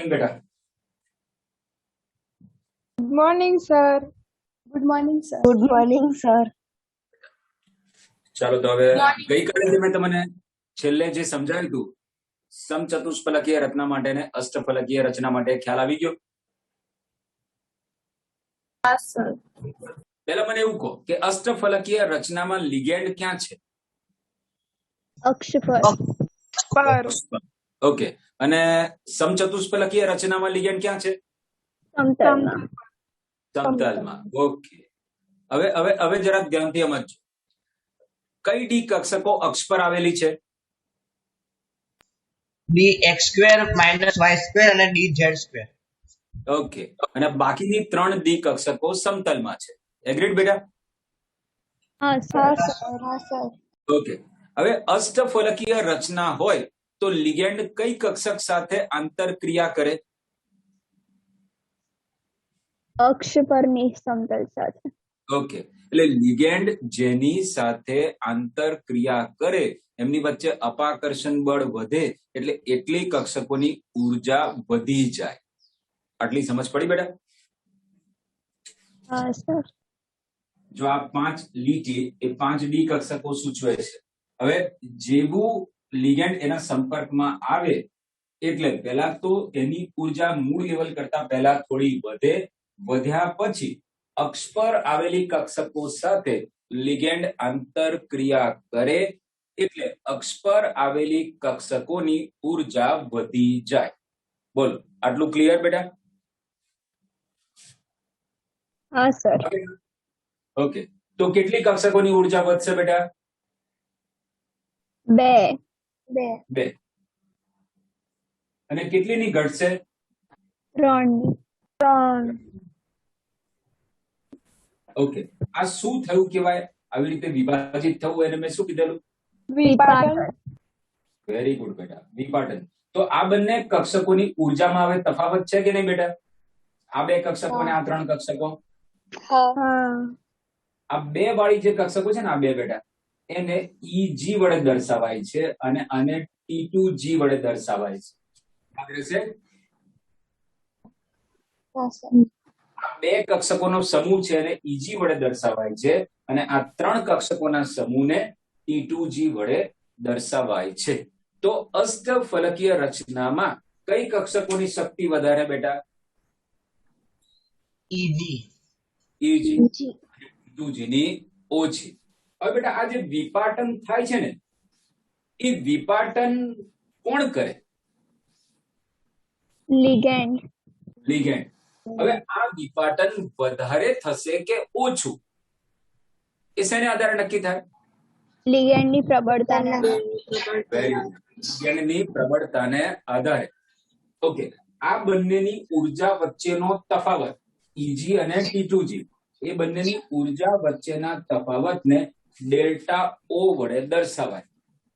Morning બેટા. Good morning sir. Good morning sir. Good morning sir. ચાલો તો હવે ગઈકાલે જે મેં તમને છેલ્લે જે સમજાવ્યું હતું સમચતુષ્ફલકીય રચના માટે ને અષ્ટફલકીય રચના માટે ખ્યાલ આવી ગયો? હા સર. પહેલા મને એવું કહો કે અષ્ટફલકીય રચનામાં લિગેન્ડ ક્યાં છે? અક્ષ પર. પર. ઓકે. અને સમચતુષ્ફલકીય રચનામાં લિગેન્ડ ક્યાં છે? સમતલમાં. સમતલમાં. ઓકે. હવે હવે હવે જરા ધ્યાનથી સમજો. કઈ ડી કક્ષકો અક્ષ પર આવેલી છે? dx² - y² અને dz². ઓકે. અને બાકીની 3 ડી કક્ષકો સમતલમાં છે. એગ્રીડ બેટા? હા સર. હા સર. ઓકે. હવે અષ્ટફલકીય રચના હોય તો લિગેન્ડ કઈ કક્ષક સાથે આંતરક્રિયા કરે? અક્ષ પરની સમતલ સાથે. ઓકે. એટલે લિગેન્ડ જેની સાથે આંતરક્રિયા કરે એમની વચ્ચે અપાકર્ષણ બળ વધે એટલે એટલી કક્ષકોની ઉર્જા વધી જાય. આટલી સમજ પડી બેટા? હા સર. જો આ 5 લીટી એ 5 ડી કક્ષકો સૂચવે છે. હવે જેવું લિગેન્ડ એના સંપર્કમાં આવે એટલે પહેલા તો એની ઉર્જા મૂળ લેવલ કરતા પહેલા થોડી વધે, વધ્યા પછી અક્ષ પર આવેલી કક્ષકો સાથે લિગેન્ડ આંતરક્રિયા કરે એટલે અક્ષ પર આવેલી કક્ષકોની ઉર્જા વધી જાય. બોલો, આટલું ક્લિયર બેટા? હા સર. ઓકે. તો કેટલી કક્ષકોની ઉર્જા વધશે બેટા? 2. 2. અને કેટલીની ઘટશે? 3. ઓકે. આ શું થયું કહેવાય? આવી રીતે વિભાજિત થવું એને મેં શું કીધેલું? વિપાટન. વેરી ગુડ બેટા, વિપાટન. તો આ બંને કક્ષકોની ઉર્જામાં હવે તફાવત છે કે નહીં બેટા? આ 2 કક્ષકો અને આ 3 કક્ષકો. હા. આ 2 વાળી જે કક્ષકો છે ને, આ 2 બેટા, એને EG વડે દર્શાવાય છે અને આને T2G વડે દર્શાવાય છે. યાદ રહેશે? હા સર. આ 2 કક્ષકોનો સમૂહ છે અને EG વડે દર્શાવાય છે અને આ 3 કક્ષકોના સમૂહને T2G વડે દર્શાવાય છે. તો અષ્ટફલકીય રચનામાં કઈ કક્ષકોની શક્તિ વધારે બેટા? Eg. EG. T2G ની ઓછી. હવે બેટા આ જે વિપાટન થાય છે ને, એ વિપાટન કોણ કરે? લિગેન્ડ. લિગેન્ડ. હવે આ વિપાટન વધારે થશે કે ઓછું એ શેને આધારે નક્કી થાય? લિગેન્ડની પ્રબળતાને. લિગેન્ડની પ્રબળતાને આધારે. ઓકે. આ બંનેની ઉર્જા વચ્ચેનો તફાવત EG અને T2G, એ બંનેની ઉર્જા વચ્ચેના તફાવતને ડેલ્ટા O વડે દર્શાવાય.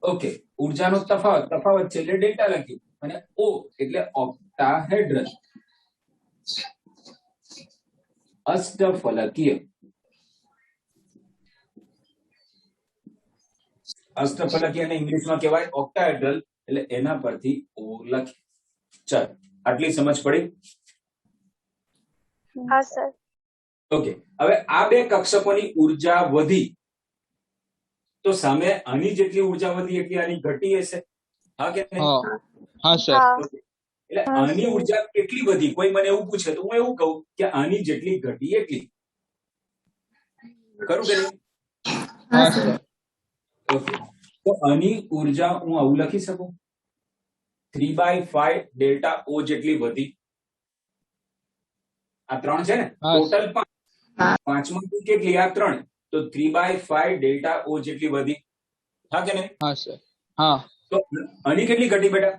ઓકે. ઉર્જાનો તફાવત છે એટલે ડેલ્ટા લખ્યું અને O એટલે ઓક્ટાહેડ્રલ. અષ્ટફલકીય અને ઇંગ્લિશમાં કહેવાય ઓક્ટાહેડ્રલ, એટલે એના પરથી O લખે. ચાલ, આટલી સમજ પડી? હા સર. ઓકે. હવે આ 2 કક્ષકોની ઉર્જા વધી તો સામે આની જેટલી ઉર્જા વધી એટલી આની ઘટી હશે. હા કે નહીં? હા સર. એટલે આની ઉર્જા કેટલી વધી? કોઈ મને એવું પૂછે તો હું એવું કહું કે આની જેટલી ઘટી એટલી. ખરું કે નહીં? હા સર. ઓકે. તો આની ઉર્જા હું આવું લખી શકું, 3/5 ડેલ્ટા O જેટલી વધી. આ 3 છે ને, ટોટલ 5. 5માંથી કેટલી? આ 3. તો 3/5 ડેલ્ટા O જેટલી વધી. હા કે નહીં? હા સર. હા. તો આની કેટલી ઘટી બેટા?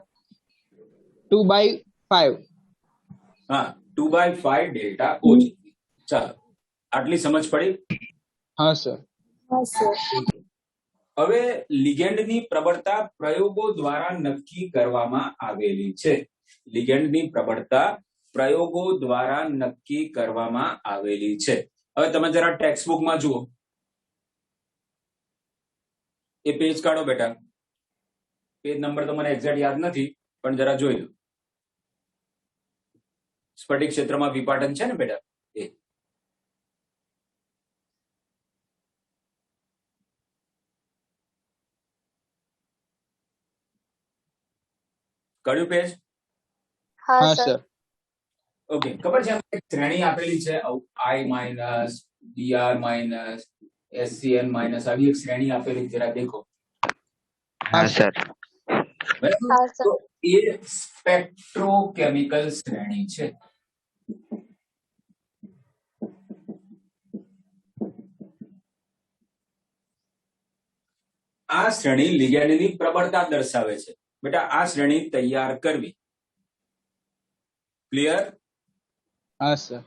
2/5. હા, 2/5 ડેલ્ટા O જેટલી. ચાલો, આટલી સમજ પડી? હા સર. હા સર. હવે લિગેન્ડની પ્રબળતા પ્રયોગો દ્વારા નક્કી કરવામાં આવેલી છે. લિગેન્ડની પ્રબળતા પ્રયોગો દ્વારા નક્કી કરવામાં આવેલી છે. હવે તમે જરા ટેક્સ્ટબુકમાં જુઓ, એ પેજ કાઢો બેટા. પેજ નંબર તો મને એક્ઝેક્ટ યાદ નથી, પણ જરા જોઈ લો. સ્ફટિક ક્ષેત્રમાં વિપાટન છે ને બેટા એ. કયું પેજ? હા हाँ સર सर ઓકે, ખબર છે એક શ્રેણી આપેલી છે I minus DR minus SCN minus આવી એક શ્રેણી આપેલી જરા દેખો. हाँ सर બરાબર? હા સર તો એ સ્પેક્ટ્રોકેમિકલ શ્રેણી છે. આ શ્રેણી લિગેન્ડની પ્રબળતા દર્શાવે છે. બેટા આ શ્રેણી તૈયાર કરવી. ક્લિયર? हाँ सर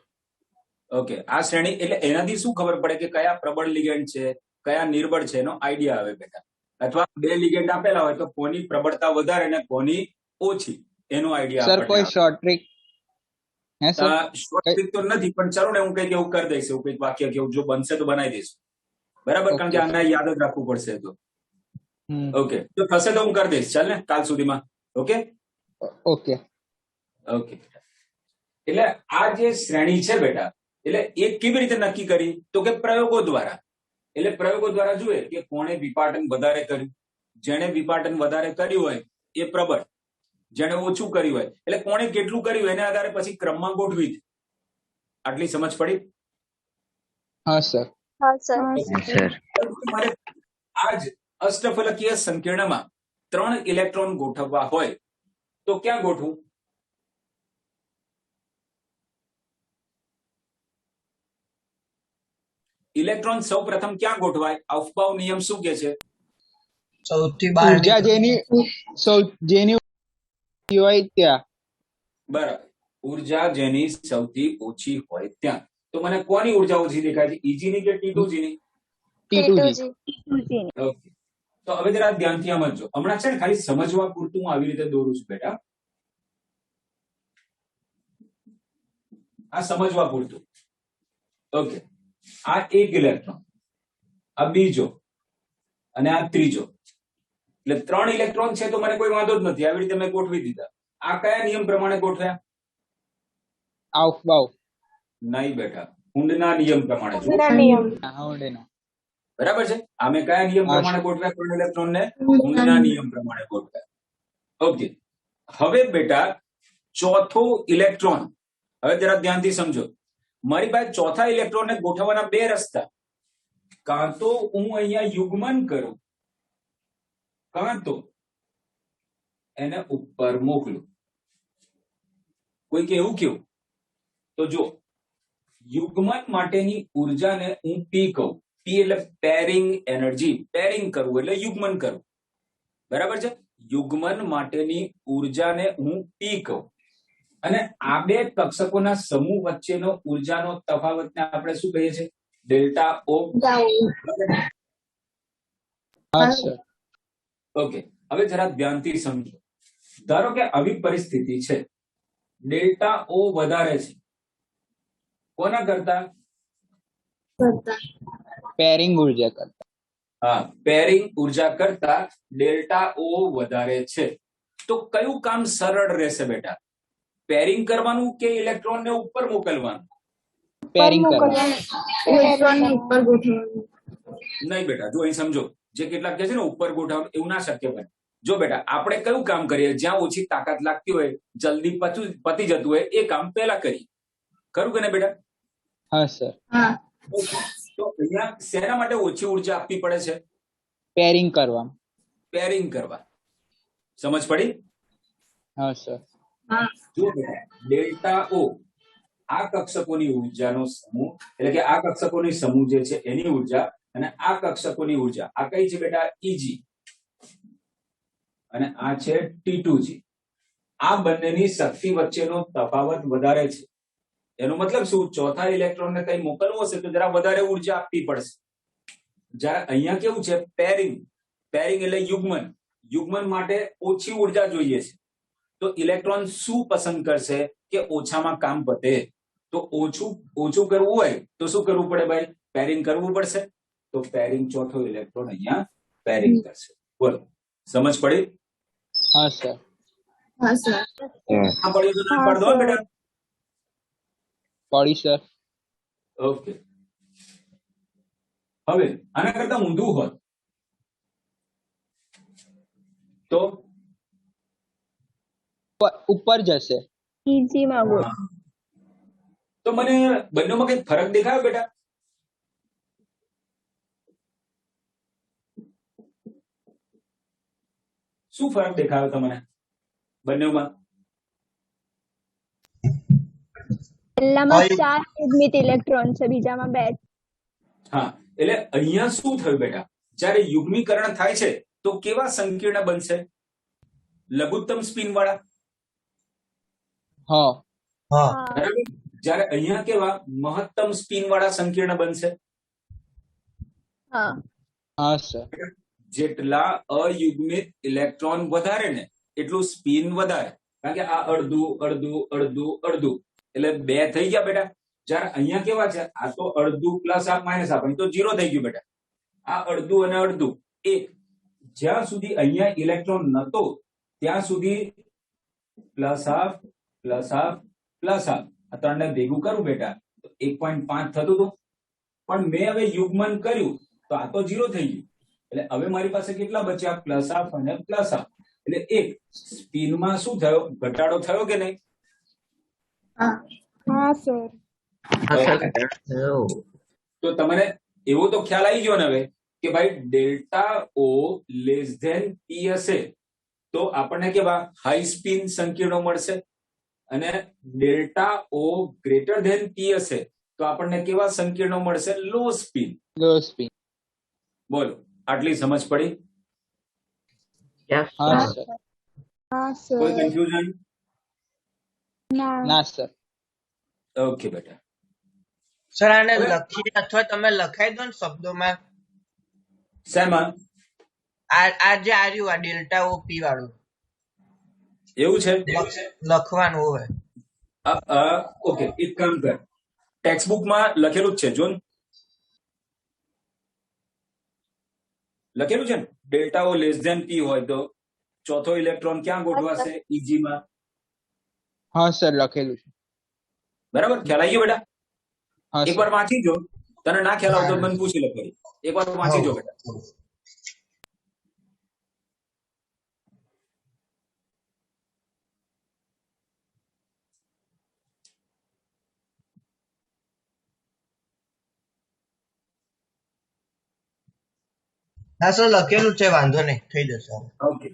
ઓકે, આ શ્રેણી એટલે એનાથી શું ખબર પડે કે કયા પ્રબળ લિગેન્ડ છે કયા નિર્બળ છે એનો આઈડિયા આવે બેટા. અથવા બે લિગેન્ડ આપેલા હોય તો કોની પ્રબળતા વધારે અને કોની ઓછી એનો આઈડિયા सर कोई शॉर्ट ट्रिक है सर શોર્ટ તો નથી પણ ચલો ને હું કઈક એવું કરી દઈશ, એવું કઈક વાક્ય કેવું જો બનશે તો બનાવી દઈશું. બરાબર? કારણ કે Okay. આને યાદ જ રાખવું પડશે તો. हम्म, ઓકે, તો થશે તો હું કરી દઈશ. ચાલ ને કાલ સુધીમાં. Okay okay okay. એટલે આ જે શ્રેણી છે બેટા એટલે એ કેવી રીતે નક્કી કરી તો કે પ્રયોગો દ્વારા. એટલે પ્રયોગો દ્વારા જુએ કે કોણે વિપાટન વધારે કર્યું. જેણે વિપાટન વધારે કર્યું હોય એ પ્રબળ, જેણે ઓછું કર્યું હોય એટલે કોણે કેટલું કર્યું એના આધારે પછી ક્રમમાં ગોઠવી દે. આટલી સમજ પડી? हाँ सर હા સર સર પરંતુ મારે આ જ અષ્ટફલકીય સંકીર્ણમાં 3 ઇલેક્ટ્રોન ગોઠવવા હોય તો ક્યાં ગોઠવું? ઇલેક્ટ્રોન સૌ પ્રથમ ક્યાં ગોઠવાય? અફબાઉ નિયમ શું કે છે? સૌથી બહાર ऊर्जा जेनी सौ जेनी હોય ત્યાં બરાબર, ઉર્જા જેની સૌથી ઓછી હોય ત્યાં. તો મને કોની ઉર્જા ઓછી દેખાય છે? ઈજી ની કે T2G ની? T2G ઓકે, તો હવે જરા ધ્યાનથી સમજો. હમણાં છે ને ખાલી સમજવા પૂરતું હું આવી રીતે દોરું છું બેટા. આ સમજવા પૂરતું. ઓકે, આ એક ઇલેક્ટ્રોન, આ બીજો અને આ ત્રીજો. એટલે 3 ઇલેક્ટ્રોન છે તો મને કોઈ વાંધો જ નથી, આવી રીતે મેં ગોઠવી દીધા. આ કયા નિયમ પ્રમાણે ગોઠવ્યા? aufbau નહીં બેટા, હુન્ડના નિયમ પ્રમાણે. જો નિયમ આવડેનો બરાબર છે. આમે કયા નિયમ હા. પ્રમાણે ગોઠવ્યા? 3 ઇલેક્ટ્રોન ને હુન્ડના નિયમ પ્રમાણે ગોઠવ્યા. ઓકે, હવે બેટા ચોથો ઇલેક્ટ્રોન, હવે જરા ધ્યાનથી સમજો. મારી પાસે ચોથા ઇલેક્ટ્રોનને ગોઠવવાના બે રસ્તા. કાં તો હું અહીંયા યુગ્મન કરું, કાં તો એને ઉપર મોકલું. કોઈ કે એવું કેવું? તો જો યુગ્મન માટેની ઉર્જાને હું P કહું. P એટલે પેરિંગ એનર્જી. પેરિંગ કરવું એટલે યુગ્મન કરવું. બરાબર છે? યુગ્મન માટેની ઉર્જાને હું P કહું. અને આ બે કક્ષકોના સમૂહ વચ્ચેનો ઉર્જાનો તફાવતને આપણે શું કહીએ છીએ? Delta O. હા સર ઓકે, હવે જરા ધ્યાનથી સમજો. ધારો કે આવી પરિસ્થિતિ છે, ડેલ્ટા O વધારે છે કોના કરતા? પેરિંગ ઉર્જા કરતા હા, પેરિંગ ઉર્જા કરતા ડેલ્ટા O વધારે છે. તો કયું કામ સરળ રહેશે બેટા? પેરિંગ કરવાનું કે ઇલેક્ટ્રોનને ઉપર મોકલવાનું? પેરિંગ કરવા નહીં બેટા, જો અહીં સમજો. જે કેટલાક કહે છે ને ઉપર ગોઠવવાનું, એવું ના શક્ય બને. જો બેટા આપણે કયું કામ કરીએ જ્યાં ઓછી તાકાત લાગતી હોય, જલ્દી પતી જતું હોય, એ કામ પહેલા કરીએ. ખરું કે ને બેટા? હા સર તો અહીંયા શેના માટે ઓછી ઉર્જા આપવી પડે છે? પેરિંગ કરવા પેરિંગ કરવા. સમજ પડી? હા સર જો બેટા ડેલ્ટા O આ કક્ષકોની ઉર્જાનો સમૂહ, એટલે કે આ કક્ષકોની સમૂહ જે છે એની ઉર્જા, અને આ કક્ષકોની ઉર્જા આ કઈ છે બેટા? Eg. અને આ છે T2G. આ બંનેની શક્તિ વચ્ચેનો તફાવત વધારે છે. એનો મતલબ શું? ચોથા ઇલેક્ટ્રોનને કઈ મોકલવું હશે તો જરા વધારે ઉર્જા આપવી પડશે. જ્યારે અહીંયા કેવું છે? પેરિંગ. પેરિંગ એટલે યુગ્મન. યુગ્મન માટે ઓછી ઉર્જા જોઈએ છે. તો ઇલેક્ટ્રોન શું પસંદ કરશે કે ઓછામાં કામ પતે? તો ઓછું કરવું હોય તો શું કરવું પડે ભાઈ? પેરિંગ કરવું પડશે. તો પેરિંગ, ચોથો ઇલેક્ટ્રોન અહીંયા પેરિંગ કરશે. બોલો, સમજ પડી? હા સર ના પડી તો ના પાડ દો બેટા. પડી સર. ઓકે. હવે આના કરતા ઊંધું હોત તો ઉપર જશે. ઇઝી માં ગોળ. તો મને બંનેમાં કઈ ફરક દેખાયો બેટા? શું ફરક દેખાયો તમને બંનેમાં? પહેલામાં 4 યુગ્મિત ઇલેક્ટ્રોન છે, બીજામાં 2. હા, એટલે અહીંયા શું થયું બેટા? જ્યારે યુગ્મીકરણ થાય છે તો કેવા સંકીર્ણ બનશે? લઘુત્તમ સ્પિન વાળા. હા. બરાબર. જ્યારે અહીંયા કેવા મહત્તમ સ્પિન વાળા સંકીર્ણ બનશે? હા. હા સર. જેટલા અયુગ્મિત ઇલેક્ટ્રોન વધારે ને એટલું સ્પિન વધારે, કારણ કે આ અડધું અડધું અડધું અડધું એટલે 2 થઈ ગયા બેટા. જ્યારે અહીંયા કેવા છે, આ તો અડધું પ્લસ હાફ માઇનસ હાફ, અહીં તો 0 થઈ ગયું બેટા. આ અડધું અને અડધું 1. જ્યાં સુધી અહીંયા ઇલેક્ટ્રોન નતો ત્યાં સુધી plus half plus half plus half, આ ત્રણને ભેગું કરું બેટા તો 1.5 થતું હતું. પણ મેં હવે યુગ્મન કર્યું તો આ તો 0 થઈ ગયું. એટલે હવે મારી પાસે કેટલા બચ્યા? પ્લસ હાફ અને પ્લસ હાફ. એટલે 1 સ્પિનમાં શું થયો? ઘટાડો થયો કે નહીં? હા સર. તો તમને એવો તો ખ્યાલ આવી ગયો ને હવે કે ભાઈ ડેલ્ટા ઓ લેસ ધેન પી હશે તો આપણને કેવા હાઈ સ્પિન સંકીર્ણો મળશે, અને ડેલ્ટા ઓ ગ્રેટર ધેન પી હશે તો આપણને કેવા સંકીર્ણો મળશે? લો સ્પિન. લો સ્પિન. બોલો, આટલી સમજ પડી? હા સર. હા કોઈ સર. કન્ફ્યુઝન? ના સર. ઓકે બેટા. સર આને લખી અથવા તમે લખાઈ દો ને શબ્દોમાં. શેમાં? આ જે આર્યું આ ડેલ્ટા ઓપી વાળું એવું છે? લખવાનું હોય. ઓકે, એક કામ કર, ટેક્સ્ટ બુકમાં લખેલું જ છે, જો ને. લખેલું છે ને, ડેલ્ટા ઓ લેસ ધેન પી હોય તો ચોથો ઇલેક્ટ્રોન ક્યાં ગોઠવાશે? ઈજી માં. હા સર, લખેલું છે. બરાબર, ખ્યાલ આવી ગયો બેટા? હા એકવાર વાંચી જો, તને ના ખ્યાલ આવતો મને પૂછી લે ફરી. એકવાર વાંચી જો બેટા. હા સર લખેલું છે, વાંધો નહીં, થઈ જશે. ઓકે.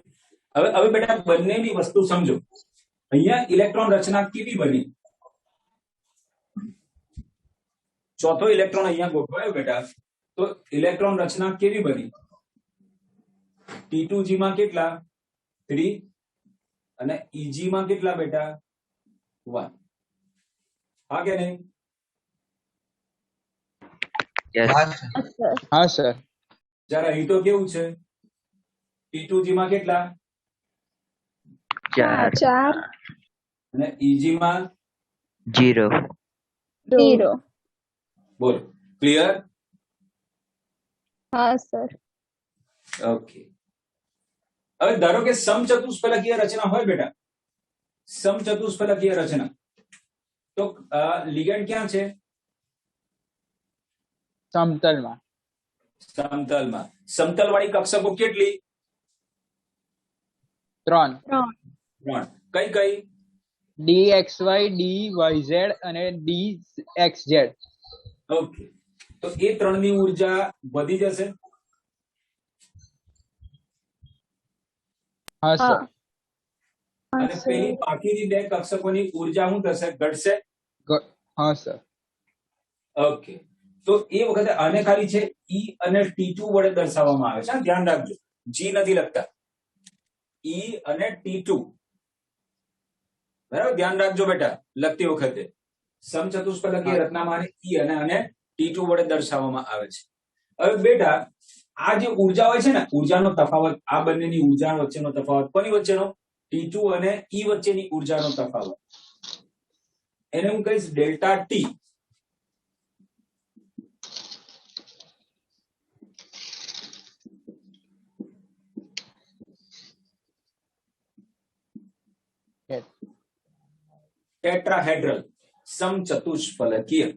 હવે બેટા બંનેની વસ્તુ સમજો. અહીંયા ઇલેક્ટ્રોન રચના કેવી બની? ચોથો ઇલેક્ટ્રોન અહીંયા ગોઠવાયો બેટા, તો ઇલેક્ટ્રોન રચના કેવી બની? T2G માં કેટલા? 3. અને EG માં કેટલા બેટા? 1. હા કે નહીં? હા સર. જ્યારે અહીં તો કેવું છે? T2G માં કેટલા? 4. અને EG માં 0. 0. બોલો, ક્લિયર? હા સર. ઓકે. હવે ધારો કે સમચતુષ્ફલકીય રચના હોય બેટા, સમચતુષ્ફલકીય રચના, તો લિગેન્ડ ક્યાં છે? સમતલમાં. સમતલમાં. સમતલ વાળી કક્ષકો કેટલી? 3. 3. કઈ કઈ? DXY, DYZ અને DXZ. ઓકે. તો એ ત્રણની ઉર્જા વધી જશે? હા સર. અને પેલી બાકીની 2 કક્ષકોની ઉર્જા શું થશે? ઘટશે? હા સર. ઓકે. તો એ વખતે આને ખાલી છે E અને T2 વડે દર્શાવવામાં આવે છે. ધ્યાન રાખજો, G નથી લખતા, E અને T2. બરાબર, ધ્યાન રાખજો બેટા લખતી વખતે. સમચતુષ્ફલકીય રચનામાં E અને T2 વડે દર્શાવવામાં આવે છે. હવે બેટા આ જે ઉર્જા હોય છે ને, ઉર્જાનો તફાવત, આ બંનેની ઉર્જા વચ્ચેનો તફાવત, કોની વચ્ચેનો? T2 અને E વચ્ચેની ઉર્જાનો તફાવત, એને હું કહીશ ડેલ્ટા T. ટેટ્રાહેડ્રલ સમચતુષ્ફલકીય.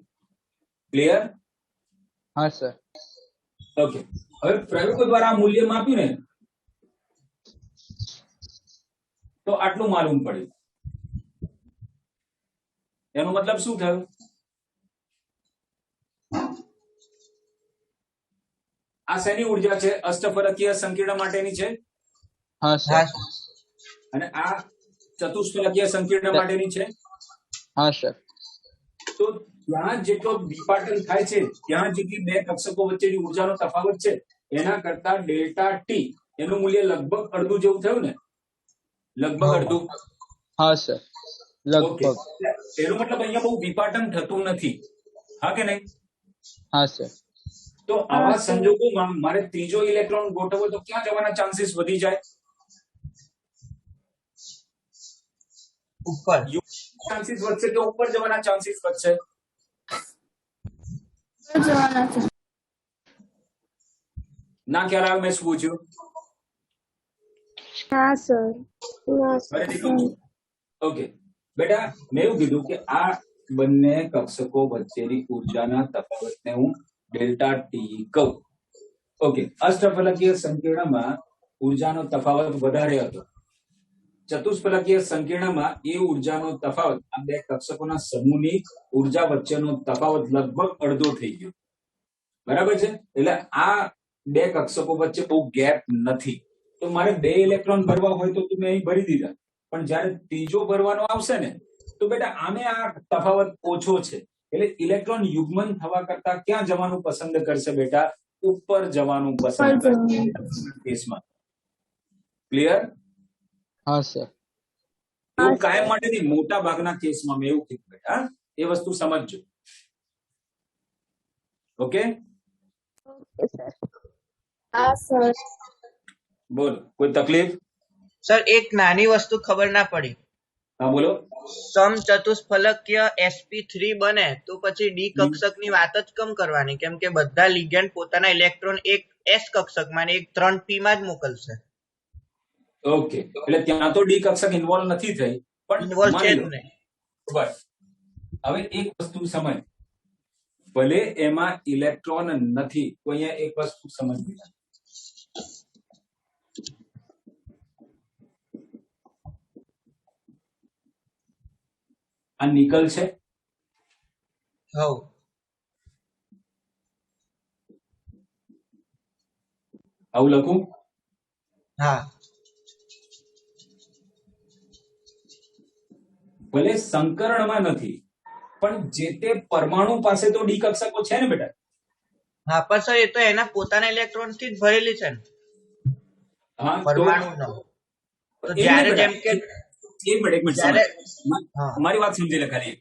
ક્લિયર? हाँ सर. ઓકે. હવે પ્રયોગો દ્વારા આ મૂલ્ય માપ્યું ને તો આટલું માલુમ પડ્યું. એનો મતલબ શું થયો? આ શેની ઉર્જા છે? અષ્ટફલકીય સંકીર્ણ માટેની છે हाँ હા सर. અને આ ચતુષ્ફલકીય સંકીર્ણ માટેની છે. हाँ सर. તો ત્યાં જેટલો વિપાટન થાય છે, ત્યાં જેટલી બે કક્ષકો વચ્ચેની ઉર્જાનો તફાવત છે, એના કરતા ડેલ્ટા ટી એનું મૂલ્ય લગભગ અડધું જેવું થયું ને? લગભગ અડધું. हाँ सर. ઓકે. लगभग. એનો મતલબ અહીંયા બહુ વિપાટન થતું નથી. હા કે નહીં? हाँ सर. તો આવા સંજોગોમાં મારે ત્રીજો ઇલેક્ટ્રોન ગોઠવવો તો ક્યાં જવાના ચાન્સીસ વધી જાય? ઉપર. ચાન્સીસ વધશે કે ઉપર જવાના ચાન્સીસ વધશે? ના ખ્યાલ આવે મેં શું પૂછ્યું? હા સર. ફરીથી કહું છું. ઓકે બેટા, મેં એવું કીધું કે આ બંને કક્ષકો વચ્ચેની ઉર્જાના તફાવતને હું ડેલ્ટા ટી કહું. ઓકે. અષ્ટફલકીય સંકીર્ણમાં ઉર્જાનો તફાવત વધારે હતો. ચતુષ્ફલકીય સંકીર્ણમાં એ ઉર્જાનો તફાવત આ બે કક્ષકોના સમૂહની ઉર્જા વચ્ચેનો તફાવત લગભગ અડધો થઈ ગયો. બરાબર છે? એટલે આ બે કક્ષકો વચ્ચે બહુ ગેપ નથી. તો મારે બે ઇલેક્ટ્રોન ભરવા હોય તો મેં અહીં ભરી દીધા, પણ જયારે ત્રીજો ભરવાનો આવશે ને તો બેટા આમે આ તફાવત ઓછો છે. એટલે ઇલેક્ટ્રોન યુગ્મન થવા કરતા ક્યાં જવાનું પસંદ કરશે બેટા? ઉપર જવાનું પસંદ કરશે કેસમાં. ક્લિયર? हाँ सर. એવું કાયમ માટે નહીં, મોટા ભાગના કેસમાં મેં એવું કીધું બેટા. એ વસ્તુ સમજજો. ઓકે? હા સર. બોલો, કોઈ તકલીફ? સર એક નાની વસ્તુ ખબર ના પડી. હા બોલો. સમચતુષ્ફલકીય sp3 બને તો પછી ડી કક્ષકની વાત જ કમ કરવાની, કેમ કે બધા લિગેન્ડ પોતાના ઇલેક્ટ્રોન એક s કક્ષકમાં અને એક 3p માં જ મોકલશે. ઓકે. એટલે ત્યાં તો ડી કક્ષક ઇન્વોલ્વ નથી થઈ, પણ ઇન્વોલ્વ છે જ માની લો. નહીં. બસ. હવે એક વસ્તુ સમજ, ભલે એમાં ઇલેક્ટ્રોન નથી તો અહીંયા એક વસ્તુ સમજવી. આ નિકલ છે, હવ આવું લખું? હા ભલે સંકરણમાં નથી, પણ જે તે પરમાણુ પાસે તો ડી કક્ષકો છે ને બેટા? હા પણ સર એ તો એના પોતાના ઇલેક્ટ્રોન થી જ ભરેલી છે ને હા તો પરમાણુનો. તો એમ નહીં જ્યારે બેટા. જેમ કે એક મિનિટ જ્યારે સમજ. મારી વાત સમજી લે ખાલી.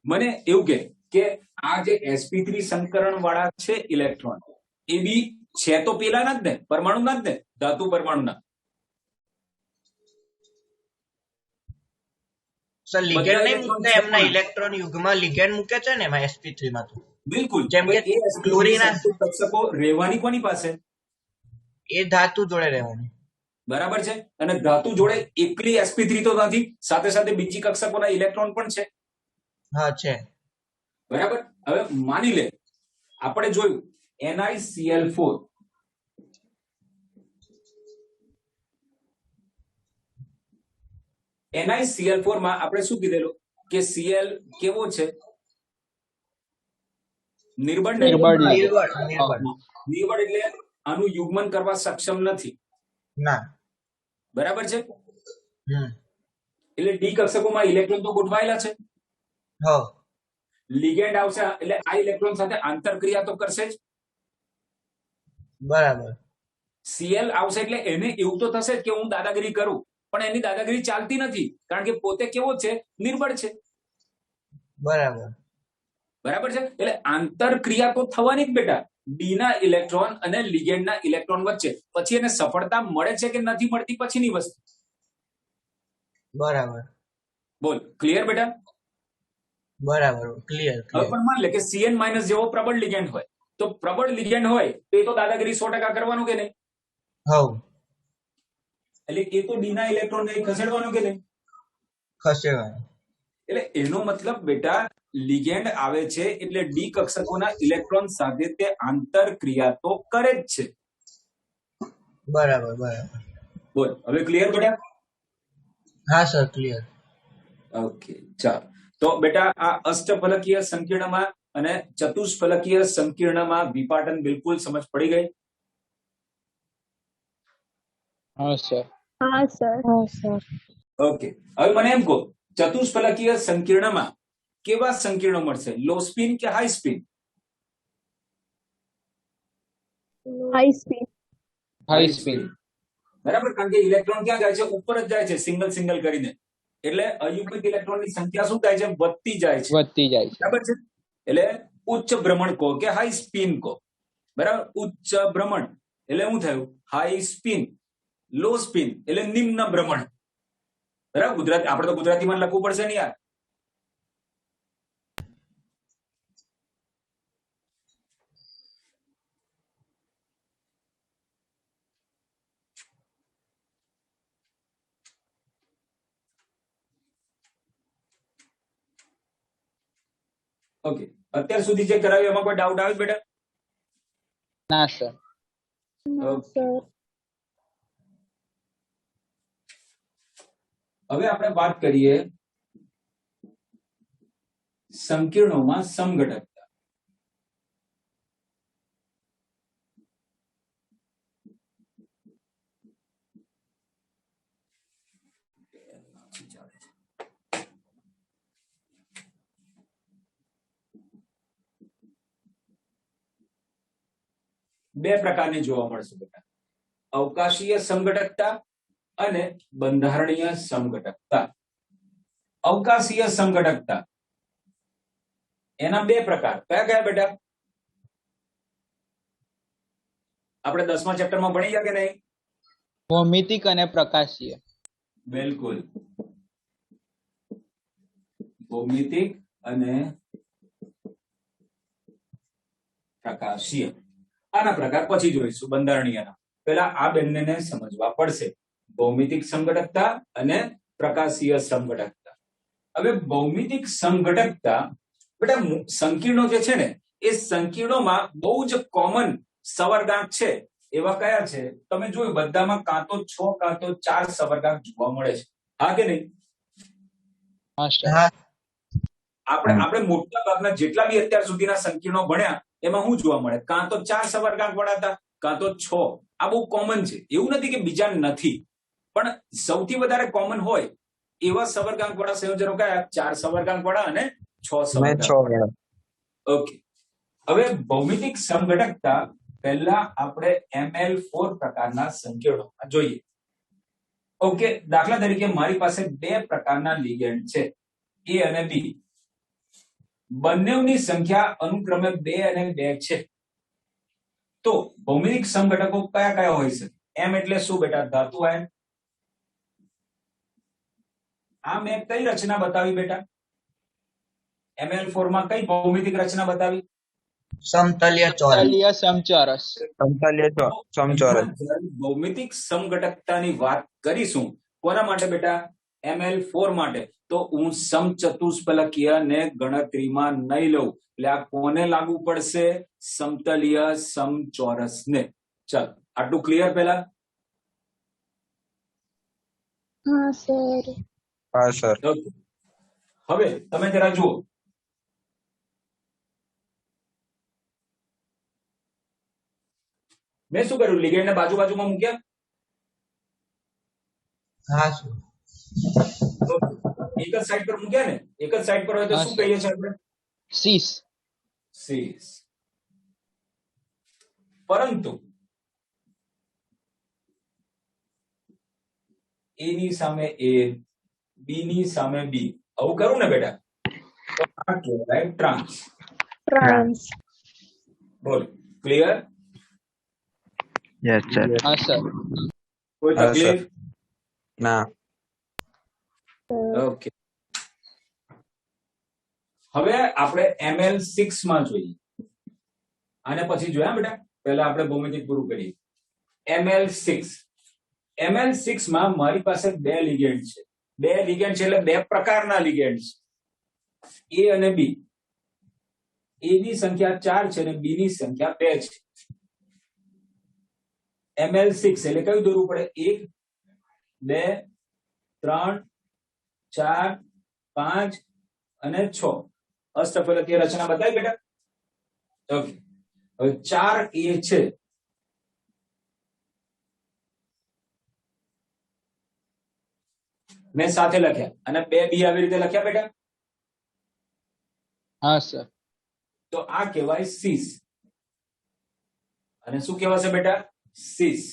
મને એવું કે આ જે sp3 સંકરણ વાળા છે ઇલેક્ટ્રોન, એ બી છે તો પેલા ના જ ને, પરમાણુ ના જ ને, ધાતુ પરમાણુ ના. સર લિગેન્ડ નહીં મૂકતા, એમના ઇલેક્ટ્રોન યુગમાં લિગેન્ડ મૂકે છે ને એમાં sp3 માં તો. બિલકુલ. જેમ કે એ sp3 ક્લોરીના કક્ષકો રહેવાની કોની પાસે? એ ધાતુ જોડે રહેવાની. બરાબર છે. અને ધાતુ જોડે એકલી sp3 તો નથી, સાથે સાથે બીજી કક્ષકોના ઇલેક્ટ્રોન પણ છે. હા છે. બરાબર. હવે માની લે આપણે જોયું NiCl4, NiCl4 માં આપણે શું કીધેલું કે Cl કેવો છે? નિર્બળ ને? નિર્બળ. નિર્બળ એટલે આનું યુગ્મન કરવા સક્ષમ નથી. ના. બરાબર છે. હમ. એટલે ડી કક્ષકોમાં ઇલેક્ટ્રોન તો ગોઠવાયેલા છે. હવ લિગેન્ડ આવશે એટલે આ ઇલેક્ટ્રોન સાથે આંતરક્રિયા તો કરશે જ. બરાબર. Cl આવશે એટલે એને એવું તો થશે જ કે હું દાદાગીરી કરું, પણ એની દાદાગીરી ચાલતી નથી, કારણ કે પોતે કેવો છે? નિર્બળ છે. બરાબર. બરાબર છે. એટલે આંતરક્રિયા તો થવાની જ બેટા, ડી ના ઇલેક્ટ્રોન અને લિગેન્ડ ના ઇલેક્ટ્રોન વચ્ચે. પછી એને સફળતા મળે છે કે નથી મળતી પછીની વસ્તુ. બરાબર. બોલ, ક્લિયર બેટા? બરાબર. ક્લિયર. હવે પણ માન લે કે Cn માઇનસ જેવો પ્રબળ લિગેન્ડ હોય, તો પ્રબળ લિગેન્ડ હોય તો એ તો દાદાગીરી 100% કરવાનું કે નહીં? હવ એટલે એ તો ડી ના ઇલેક્ટ્રોન ને ખસેડવાનું કે નહીં? ખસેડવાનું. એટલે એનો મતલબ બેટા લિગેન્ડ આવે છે એટલે ડી કક્ષકોના ઇલેક્ટ્રોન સાથે તે આંતરક્રિયા તો કરે જ છે. બરાબર બરાબર. બોલ હવે ક્લિયર બેટા? હા સર ક્લિયર. ઓકે ચાલો. તો બેટા આ અષ્ટફલકીય સંકીર્ણમાં અને ચતુષ્ફલકીય સંકીર્ણમાં વિપાટન બિલકુલ સમજ પડી ગઈ? હા સર. હા સર. હા સર. ઓકે હવે મને એમ કહો, ચતુષ્ફલકીય સંકીર્ણમાં કેવા સંકીર્ણો મળશે, લો સ્પિન કે high spin? High speed. High spin. બરાબર, કારણ કે ઇલેક્ટ્રોન ક્યાં જાય છે, ઉપર જ જાય છે સિંગલ સિંગલ કરીને, એટલે અયુગ્મિક ઇલેક્ટ્રોનની સંખ્યા શું થાય છે, વધતી જાય છે. વધતી જાય છે. બરાબર છે, એટલે ઉચ્ચ ભ્રમણ કહો કે હાઈ સ્પિન કહો. બરાબર, ઉચ્ચ ભ્રમણ એટલે શું થયું, હાઈ સ્પિન. લો સ્પિન એટલે નિમ્ન ભ્રમણ. બરાબર, ગુજરાતી આપણે તો ગુજરાતીમાં લખવું પડશે ને યાર. ઓકે, અત્યાર સુધી જે કરાવ્યું એમાં કોઈ ડાઉટ આવે બેટા? ના સર. સર. હવે આપણે વાત કરીએ સંકીર્ણોમાં સમઘટકતા. બે પ્રકારની જોવા મળશે બેટા, અવકાશીય સમઘટકતા અને બંધારણીય સમઘટકતા. અવકાશીય સમઘટકતા એના બે પ્રકાર કયા કયા બેટા? આપણે 10મા ચેપ્ટરમાં ભણી ગયા કે નહીં? ભૌમિતિક અને પ્રકાશીય. બિલકુલ, ભૌમિતિક અને પ્રકાશીય. આના પ્રકાર પછી જોઈશું, બંધારણીયના. પહેલા આ બંનેને સમજવા પડશે, ભૌમિતિક સમઘટકતા અને પ્રકાશીય સમઘટકતા. હવે ભૌમિતિક સમઘટકતા બેટા સંકીર્ણો જે છે ને એ સંકીર્ણોમાં બહુ જ કોમન સવર્ગાંક છે એવા કયા છે? તમે જોયું બધામાં કાં તો 6 કાં તો 4 સવર્ગાંક જોવા મળે છે, હા કે નહીં? હા સર. હા આપણે મોટા ભાગના જેટલા બી અત્યાર સુધીના સંકીર્ણો ભણ્યા એમાં શું જોવા મળે, કાં તો 4 સવર્ગાંક વાળા હતા કાં તો 6. આ બહુ કોમન છે, એવું નથી કે બીજા નથી, પણ સૌથી વધારે કોમન હોય એવા સવર્ગાંક વાળા સંયોજનો કયા? 4 સવર્ગાંક વાળા અને 6 સવર્ગાંક વાળા. ઓકે, હવે ભૌમિતિક સમઘટકતા પહેલા આપણે ML4 પ્રકારના સંકીર્ણોમાં જોઈએ. ઓકે, દાખલા તરીકે મારી પાસે બે પ્રકારના લિગેન્ડ છે, A અને B. બંનેની સંખ્યા અનુક્રમે 2 અને 2 છે. તો ભૌમિતિક સમઘટકો કયા કયા હોય છે? M એટલે શું બેટા? ધાતુ આયન. આ મેં કઈ રચના બતાવી બેટા? ML4 માં કઈ ભૌમિતિક રચના બતાવી? સમતલ્ય ચોરસ. સમતલ્ય સમચોરસ. સમચોરસ. ભૌમિતિક સમઘટકતાની વાત કરીશું કોના માટે બેટા? ML4 માટે. તો હું સમચતુષ્ફલકીય ને ગણતરીમાં નહીં લઉં, એટલે આ કોને લાગુ પડશે? સમતલીય સમચોરસ ને. ચાલો, આટલું ક્લિયર પહેલા? હા સર. હા સર. Okay. હવે તમે જરા જુઓ, મેં શું કર્યું, લિગેન્ડ ને બાજુ બાજુમાં મૂક્યા. હા સર. એક જ સાઈડ પર મૂક્યા ને, એક જ સાઈડ પર હોય તો હા, શું સર. કહીએ છીએ આપણે? સીસ. સીસ. પરંતુ A ની સામે A, B ની સામે B, આવું કરું ને બેટા તો આ કહેવાય ટ્રાન્સ. ટ્રાન્સ. બોલ, ક્લિયર? Yes sir. હા સર. કોઈ હા, તકલીફ? ના. ઓકે, હવે આપણે ML6 માં જોઈએ. આને પછી જોયા બેટા, પહેલા આપણે ભૌમિતિક પૂરું કરીએ. ML6. ML6 માં મારી પાસે બે લિગેન્ડ છે. બે લિગેન્ડ છે એટલે બે પ્રકારના લિગેન્ડ છે. એ અને બી, એ ની સંખ્યા 4 છે અને બી ની સંખ્યા 2 છે. ML6 એટલે કયું દોરવું પડે? 1 2 3 4 5 અને 6. અષ્ટફલકીય રચના બતાવી બેટા. ઓકે, હવે 4 એ છે, મેં સાથે લખ્યા, અને 2 બી આવી રીતે લખ્યા બેટા. हाँ सर તો આ કહેવાય સીસ. અને શું કહેવાશે બેટા? સીસ.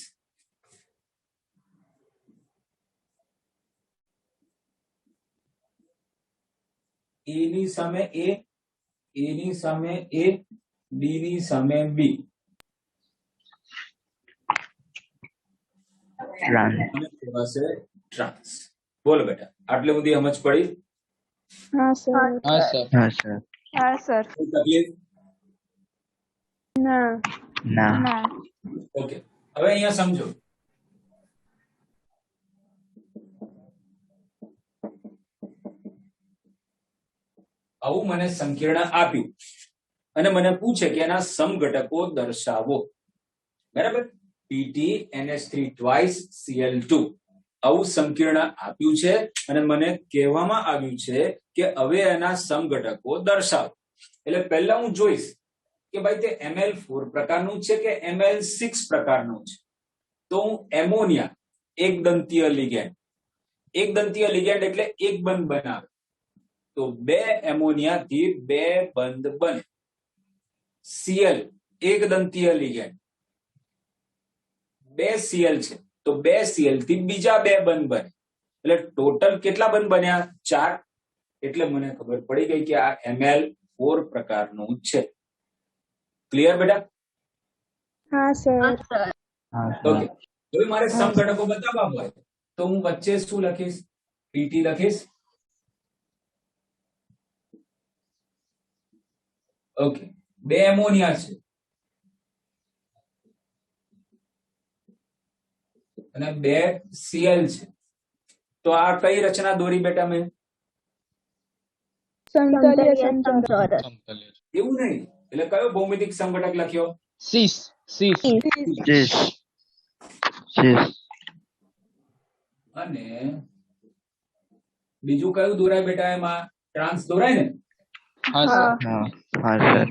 એ ની સામે એ, એ ની સામે એ, બી ની સામે બી. અને કહેવાશે ટ્રાન્સ. બોલો બેટા, આટલે સુધી સમજ પડી? हाँ सर हाँ सर हाँ सर हाँ सर કોઈ તકલીફ? ना ना ना ઓકે, હવે અહીંયા સમજો. આવું મને સંકીર્ણ આપ્યું અને મને પૂછે કે એના સમઘટકો દર્શાવો. બરાબર? PtNH3 twice Cl2. આવું સંકીર્ણ આપ્યું છે અને મને કહેવામાં આવ્યું છે કે હવે એના સમઘટકો દર્શાવો. એટલે પહેલા હું જોઈશ કે ભાઈ તે Ml4 પ્રકારનું છે કે Ml6 પ્રકારનું છે. તો હું એમોનિયા, એક દંતીય લિગેન્ડ, એક દંતીય લિગેન્ડ એટલે એક બંધ બનાવે, તો 2 એમોનિયાથી 2 બંધ બને. Cl એક દંતીય લિગેન્ડ, 2 Cl છે, તો 2 Cl થી બીજા 2 બંધ બને. એટલે ટોટલ કેટલા બંધ બન્યા? 4. એટલે મને ખબર પડી ગઈ કે આ Ml4 પ્રકારનું છે. ક્લિયર બેટા? हाँ सर हाँ ઓકે, હવે મારે સમઘટકો બતાવવા હોય તો હું વચ્ચે શું લખીશ? Pt લખીશ. ઓકે, 2 એમોનિયા છે અને 2 Cl છે, તો આ કઈ રચના દોરી બેટા મેં? समतलीय समचौरस समतलीय એવું નહીં. એટલે કયો ભૌમિતિક સમઘટક લખ્યો? शीश शीश शीश शीश અને બીજું કયું દોરાય બેટા? એમાં ટ્રાન્સ દોરાય ને? हाँ सर हाँ हाँ सर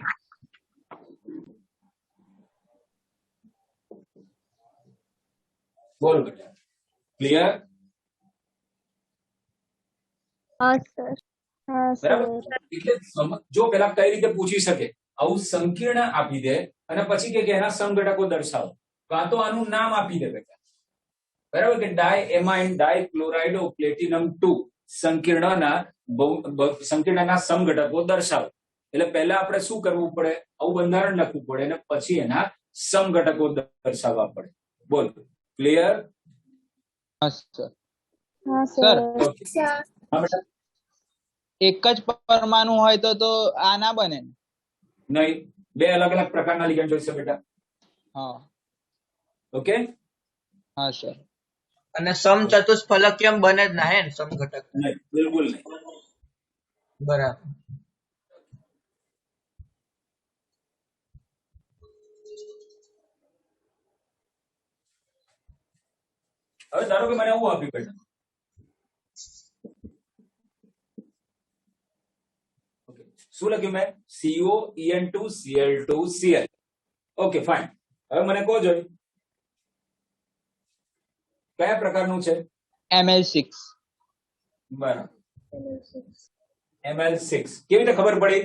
બોલ બેટા, ક્લિયર? हाँ सर हाँ બરાબર? सर એટલે જો પેલા કઈ રીતે પૂછી શકે? આવું સંકીર્ણ આપી દે અને પછી કે એના સમઘટકો દર્શાવો, કાં તો આનું નામ આપી દે બેટા. બરાબર? કે ડાયએમાઇન ડાયક્લોરાઇડો પ્લેટિનમ 2 સંકીર્ણના સમઘટકો દર્શાવો. એટલે પહેલા આપણે શું કરવું પડે? આવું બંધારણ લખવું પડે અને પછી એના સમઘટકો દર્શાવવા પડે. બોલ, ક્લિયર? हाँ सर हाँ सर सर ઓકે, હા બેટા. एक ज परमाणु હોય તો આ ના બને ને? નહીં, 2 અલગ અલગ પ્રકારના લિગેન્ડ જોઈશે બેટા. હા ઓકે, हाँ सर અને સમચતુષ્ફલકીય બને જ ના હે ને સમઘટક? નહીં, બિલકુલ નહીં. બરાબર. હવે ધારો કે મને આવું આપ્યું બેટા. ઓકે, શું લખ્યું મેં? COEN2Cl2Cl. Okay, fine. હવે મને કહો જોઈ કયા પ્રકારનું છે? ML6 બરાબર, Ml6. કેવી રીતે ખબર પડી?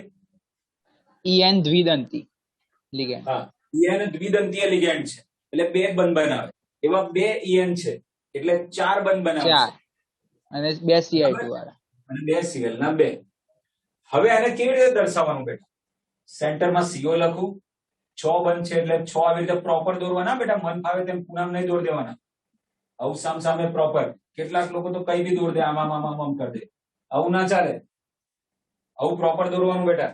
EN દ્વિદંતી લિગેન્ડ. હા, EN દ્વિદંતીય લિગેન્ડ છે એટલે 2 બંધ બનાવે. એવા 2 EN છે એટલે 4 બંધ બનાવે 4 અને 2 Cl2 વાળા અને 2 Cl ના 2. હવે આને કેવી રીતે દર્શાવવાનું બેટા? સેન્ટરમાં CO લખું, 6 બંધ છે એટલે 6 આવી રીતે પ્રોપર દોરવાના બેટા. મન ફાવે તેમ પૂનામ નહીં દોર દેવાના. આવું સામે પ્રોપર. કેટલાક લોકો તો કઈ બી દોર દે, આમ કરી દે. આવું ના ચાલે. આવું પ્રોપર દોરવાનું બેટા.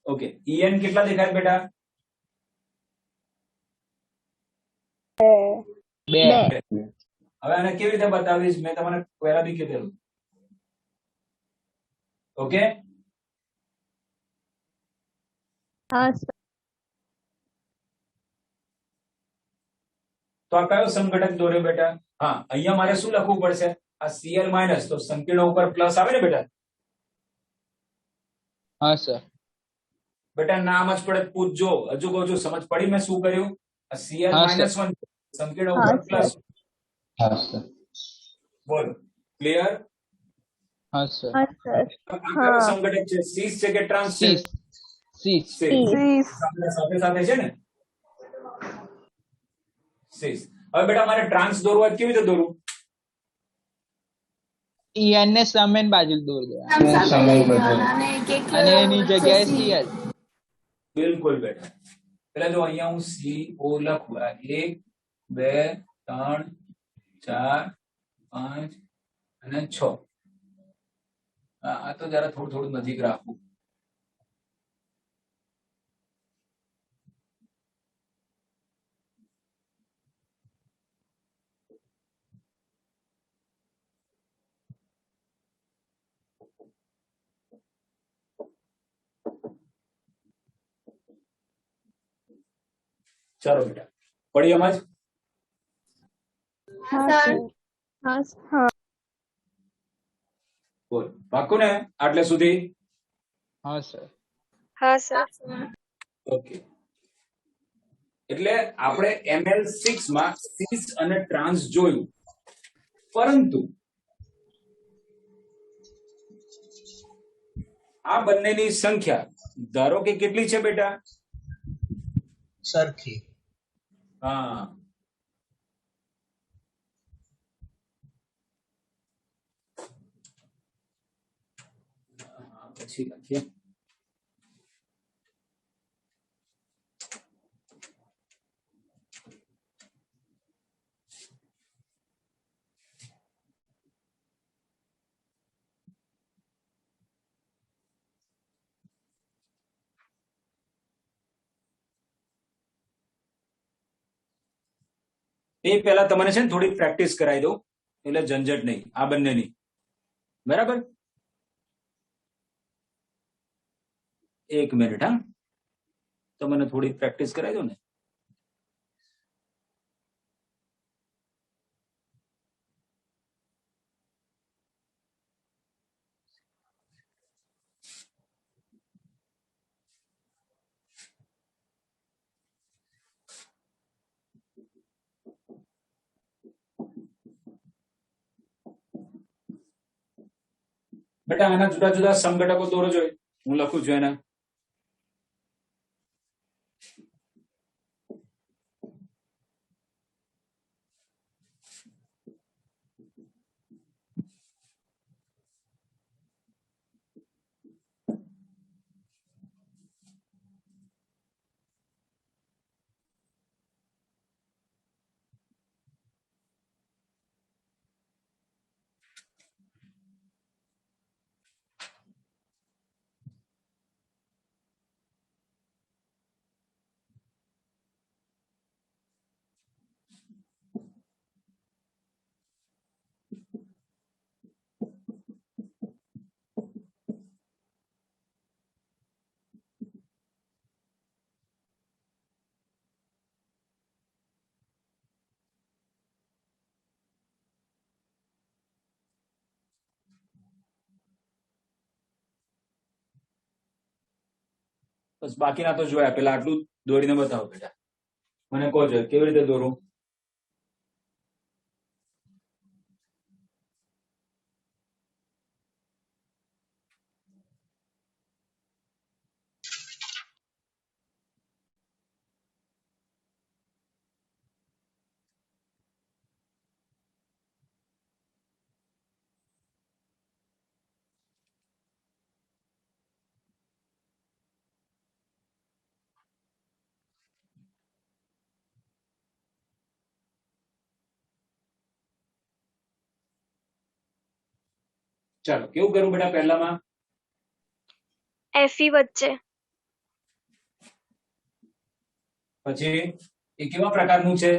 ઓકે, EN કેટલા દેખાય બેટા? 2 હવે આને કેવી રીતે બતાવીશ મેં તમને પહેલા બી કીધેલું. ઓકે, હા સર. તો આ કયો સમઘટક દોર્યો બેટા? હા, અહીંયા મારે શું લખવું પડશે? આ Cl માઇનસ, તો સંકીર્ણ ઉપર પ્લસ આવે ને બેટા? હા સર. બેટા નામ જ પડે પૂછજો. હજુ કહું છું, સમજ પડી મેં શું કર્યું? આ Cl હા, માઇનસ 1 સંકીર્ણ હા, ઉપર પ્લસ. હા સર. બોલો, ક્લિયર? હા સર. હા સર. આ કયો સમઘટક છે? સીસ છે કે ટ્રાન્સ છે? સીસ. સીસ. સીસ. Sis. સાથે સાથે છે ને? સીસ. હવે બેટા મારે ટ્રાન્સ દોરવું હોય તો કેવી રીતે દોરવું? EN ને સામેની બાજુ દોર દો અને એની જગ્યાએ CL. બિલકુલ બેટા. પેલા જો અહીંયા હું CO લખું. આ 1 2 3 4 5 અને 6. આ તો જરા થોડું થોડું નજીક રાખવું. ચાલો બેટા, પડી સમજ? હા સર. હા સર. બોલ, પાક્કું ને આટલે સુધી? હા સર. હા સર. ઓકે, એટલે આપણે ML6 માં સીસ અને ટ્રાન્સ જોયું, પરંતુ આ બંનેની સંખ્યા ધારો કે કેટલી છે બેટા? સરખી. હા, પછી લખીએ. એ પહેલા તમને છે ને થોડી પ્રેક્ટિસ કરાવી દઉં, એટલે ઝંઝટ નહીં આ બંનેની. બરાબર, એક મિનિટ. હા, તમને થોડી પ્રેક્ટિસ કરાવી દો ને. બેટા આના જુદા જુદા સમઘટકો દોરો જોઈએ. હું લખું છું એના. બસ બાકીના તો જોયા, પેલા આટલું દોરીને બતાવો બેટા. મને કહો છો કેવી રીતે દોરું? ચાલો, કેવું કરું બેટા? પહેલામાં FE વચ્ચે. પછી એ કેવા પ્રકારનું છે?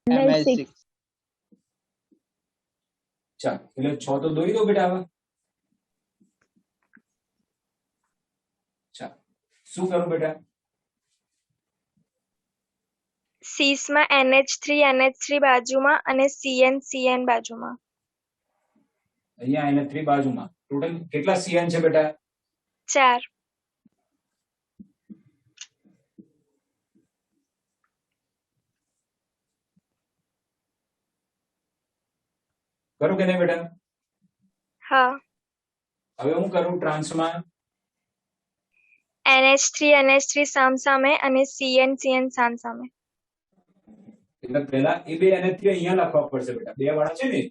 ML6 ચાલો એટલે 6 તો દોરી દો બેટા હવે. ચાલો શું કરું બેટા? સીસ માં NH3 બાજુમાં અને CN બાજુમાં. અહીંયા એને 3 બાજુમાં ટોટલ કેટલા CN છે બેટા? 4. કરું કે નહીં બેટા? હા. હવે હું કરું ટ્રાન્સમાં NH3 સામસામે અને CN સામસામે. એટલે પહેલા એ બે NH3 અહીંયા લખવા પડશે બેટા, બે વાળા છે ને.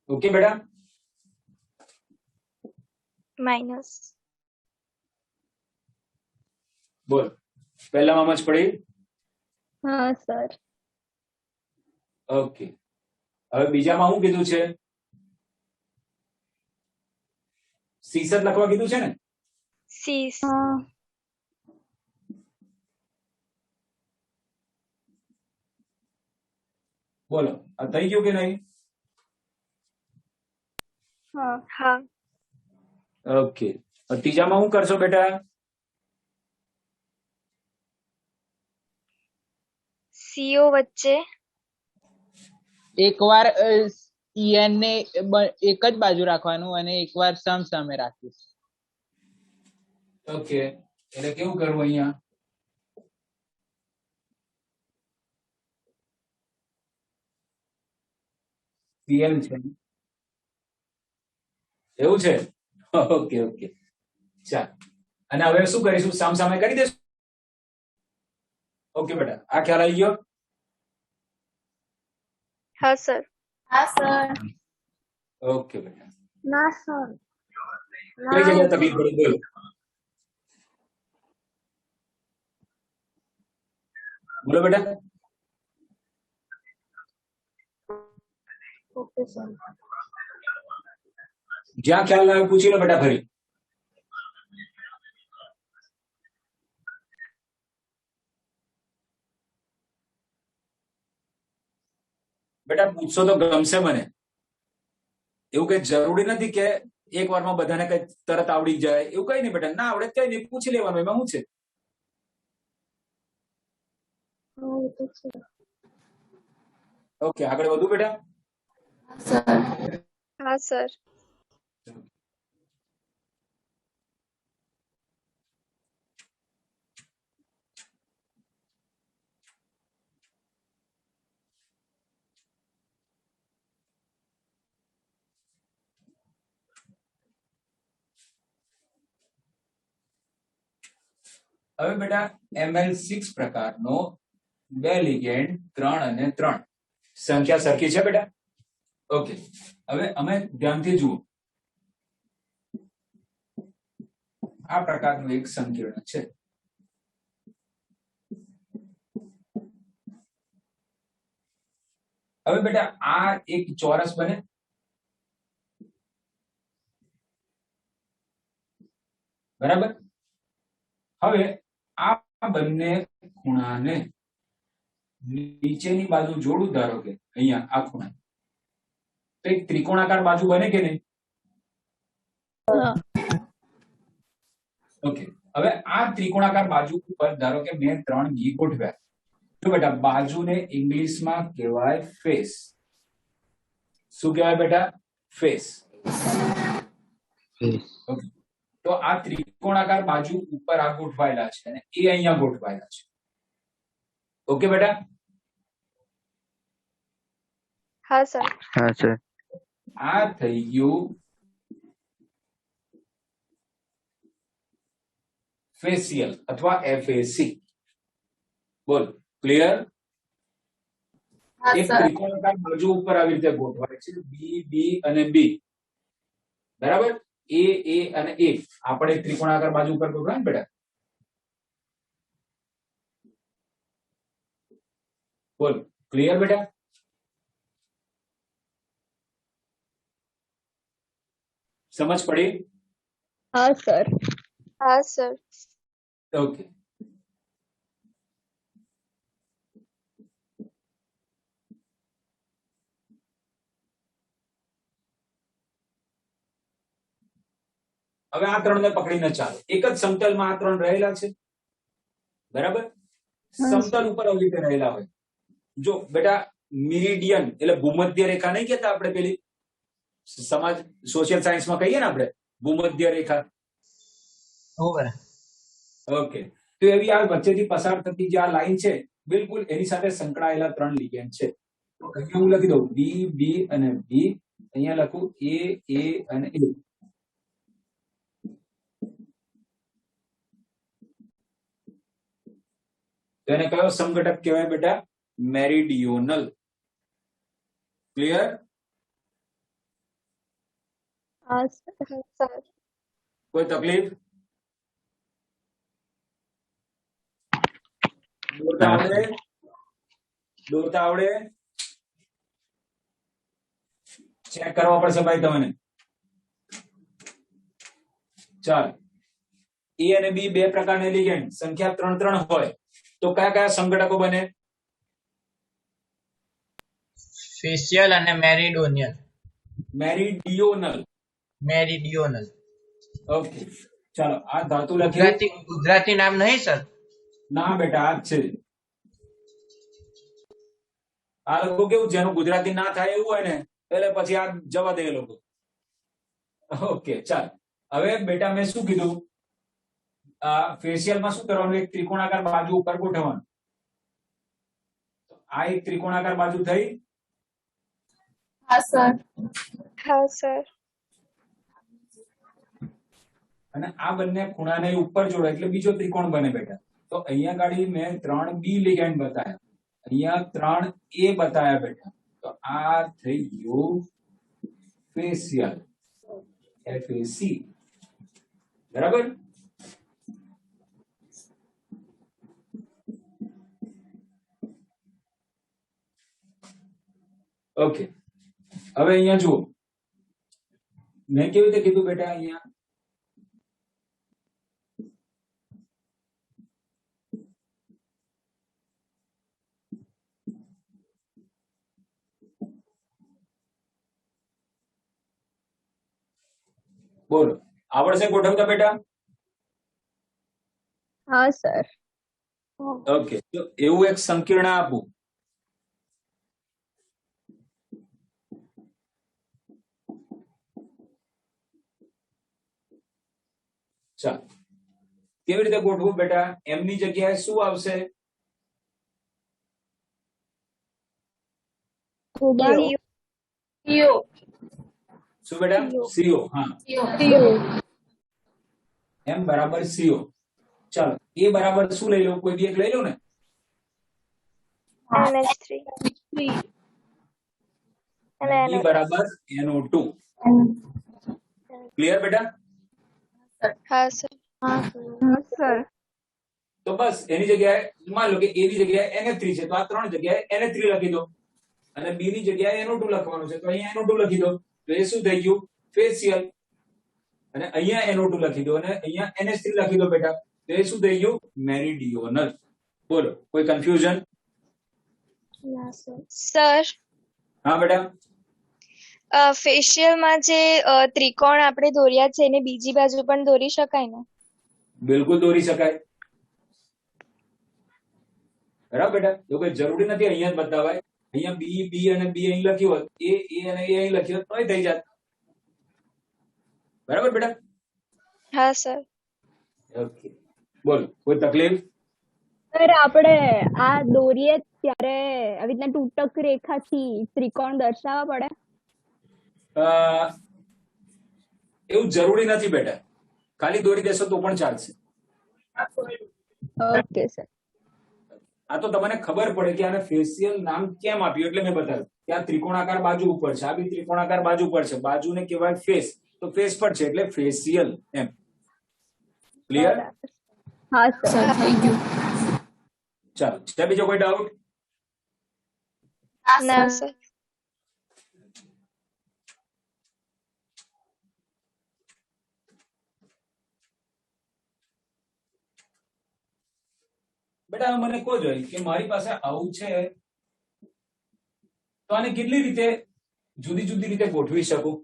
ઓકે બેટા? માઇનસ. બોલ પહેલામાં જ પડી. હા સર. ઓકે હવે બીજામાં શું કીધું છે? સીસ જ લખવા કીધું છે ને? સીસ. હા. બોલો આ થઈ ગયું કે નહીં? હા. હા. ઓકે ત્રીજામાં શું કરશો બેટા? CO વચ્ચે એકવાર EN ને એક જ બાજુ રાખવાનું અને એકવાર સામે રાખીશ. ઓકે એટલે કેવું કરવું અહીંયા? PL છે એવું છે? ઓકે ઓકે ચાલ અને હવે શું કરીશું? સામે કરી દઈશું. ઓકે બેટા આ ખ્યાલ આવી ગયો? હા સર. હા સર. ઓકે બેટા ના સર. કઈ જગ્યાએ તકલીફ પડી બોલો? બોલો બેટા. Okay sir. જ્યાં ખ્યાલ ના આવે પૂછી લો બેટા ફરી. બેટા પૂછશો તો ગમશે મને. એવું કઈ જરૂરી નથી કે એક વારમાં બધાને કઈ તરત આવડી જાય એવું કઈ નહીં બેટા. ના આવડે કઈ નહીં, પૂછી લેવાનું, એમાં શું છે? ઓકે આગળ વધુ બેટા. હા સર. હવે બેટા ML6 પ્રકારનો બે લિગેન્ડ 3 અને 3 સંખ્યા સરખી છે બેટા? ઓકે હવે અમે ધ્યાનથી જુઓ. આ પ્રકારનું એક સંકીર્ણ છે. હવે બેટા આ એક ચોરસ બને. બરાબર. હવે આ બંને ખૂણાને નીચેની બાજુ જોડું, ધારો કે અહીંયા આ ખૂણા, તો એક ત્રિકોણાકાર બાજુ બને કે નહીં? ઓકે હવે આ ત્રિકોણાકાર બાજુ ઉપર ધારો કે મેં 3 ઘી ગોઠવ્યા. જો બેટા બાજુને ઇંગ્લિશમાં કહેવાય ફેસ. શું કહેવાય બેટા? ફેસ. ઓકે તો આ ત્રિકોણાકાર બાજુ ઉપર આ ગોઠવાયેલા છે અને એ અહીંયા ગોઠવાયેલા છે. ઓકે બેટા? હા સર. હા સર. આ થઈ ગયું ફેશિયલ અથવા FAC. બોલ ક્લિયર? એક ત્રિકોણાકાર બાજુ ઉપર આવી રીતે ગોઠવાય છે, B અને B. બરાબર? A અને A આપણે ત્રિકોણાકાર બાજુ ઉપર ગોઠવાય ને બેટા? બોલ ક્લિયર બેટા? સમજ પડી? હા સર. हाँ सर ओके, હવે આ ત્રણને પકડીને ચાલો. એક જ સમતલમાં આ ત્રણ રહેલા છે, બરાબર? સમતલ ઉપર આવી રીતે રહેલા હોય. જો બેટા, મિરીડિયન એટલે ભૂમધ્ય રેખા નહીં કહેતા આપણે, પેલી સમાજ સોશિયલ સાયન્સમાં કહીએ ને આપણે ભૂમધ્ય રેખા. ઓકે, તો એવી આ વચ્ચેથી પસાર થતી જે આ લાઈન છે, બિલકુલ એની સાથે સંકળાયેલા ત્રણ લિગેન્ડ છે. તો અહીંયા હું લખી દઉં બી, બી અને બી. અહીંયા લખું એ અને એ. તો એને કયો સમઘટક કહેવાય બેટા? મેરીડિયોનલ. ક્લિયર? हाँ सर सर કોઈ તકલીફ? દોરતા આવડે? દોરતા આવડે? ચેક કરવા પડશે ભાઈ તમને. ચાલ, એ અને બી બે પ્રકારના લિગેન્ડ, સંખ્યા 3 હોય તો કયા કયા સંઘટકો બને? ફેશિયલ અને મેરીડોનિયલ. મેરીડિયોનલ. મેરીડિયોનલ. ઓકે, ચાલો આ ધાતુ લખી. ગુજરાતી નામ નહીં સર? ના બેટા, આ જ છે. આ લોકો કેવું, જેનું ગુજરાતી ના થાય એવું હોય ને, એટલે પછી આ જવા દે એ લોકો. ઓકે, ચાલ. હવે બેટા મેં શું કીધું? ફેશિયલમાં શું કરવાનું? એક ત્રિકોણાકાર બાજુ ઉપર ગોઠવવાનું. આ એક ત્રિકોણાકાર બાજુ થઈ. हाँ सर અને આ બંને ખૂણાને ઉપર જોડે એટલે બીજો ત્રિકોણ બને બેટા. તો અહીંયા ગાડી મેં 3B લિગેન્ડ બતાવ્યા, અહીંયા 3A બતાવ્યા બેટા. તો આ થઈ ગયું ફેશિયલ, FAC. બરાબર? ઓકે, હવે અહીંયા જુઓ, મેં કેવી રીતે કીધું બેટા? અહીંયા બોલો, આવડશે ગોઠવતા બેટા? हाँ सर ઓકે, તો એવું એક સંકીર્ણ આપું. ચાલ, કેવી રીતે ગોઠવું બેટા? એમની જગ્યાએ શું આવશે? શું બેટા? CO. હા, M બરાબર CO. ચાલો, એ બરાબર શું લઈ લો? કોઈ બી એક લઈ લો ને. NH3 અને E બરાબર NO2. ક્લિયર બેટા? हाँ सर हाँ सर તો બસ એની જગ્યાએ માન લો કે A ની જગ્યાએ NH3 છે, તો આ ત્રણ જગ્યાએ NH3 લખી દો. અને B ની જગ્યાએ NO2 લખવાનું છે, તો અહીંયા NO2 લખી દો. તો એ શું થઈ ગયું? ફેશિયલ. અને અહીંયા NO2 લખી દો અને અહીંયા NH3 લખી દો બેટા. તો એ શું થઈ ગયું? મેરીડિયોનલ. બોલો, કોઈ કન્ફ્યુઝન? સર હા બેટા. ફેશિયલમાં જે ત્રિકોણ આપણે દોર્યા છે એને બીજી બાજુ પણ દોરી શકાય ને? બિલકુલ દોરી શકાય. બરાબર બેટા? તો કોઈ જરૂરી નથી અહીંયા જ બતાવાય. અહીંયા B અને B અહીં લખ્યું હોત, A અને A અહીં લખ્યું હોત તોય થઈ જાત. બરાબર બેટા? हाँ सर ઓકે, બોલો, કોઈ તકલીફ? સર આપણે આ દોરીએ ત્યારે આવી રીતના તૂટક રેખાથી ત્રિકોણ દર્શાવવા પડે? એવું જરૂરી નથી બેટા, ખાલી દોરી દેશો તો પણ ચાલશે. Okay sir. આ તો તમને ખબર પડે કે આને ફેશિયલ નામ કેમ આપ્યું એટલે મેં બતાવ્યું કે આ ત્રિકોણાકાર બાજુ ઉપર છે, આ બી ત્રિકોણાકાર બાજુ પર છે, બાજુને કહેવાય ફેસ, તો ફેસ પર છે એટલે ફેશિયલ એમ. ક્લિયર? हाँ सर ચાલો, છે બીજો કોઈ ડાઉટ? ना सर તમે મને કહો જોઈએ કે મારી પાસે આવું છે તો આને કેટલી રીતે જુદી જુદી રીતે ગોઠવી શકું?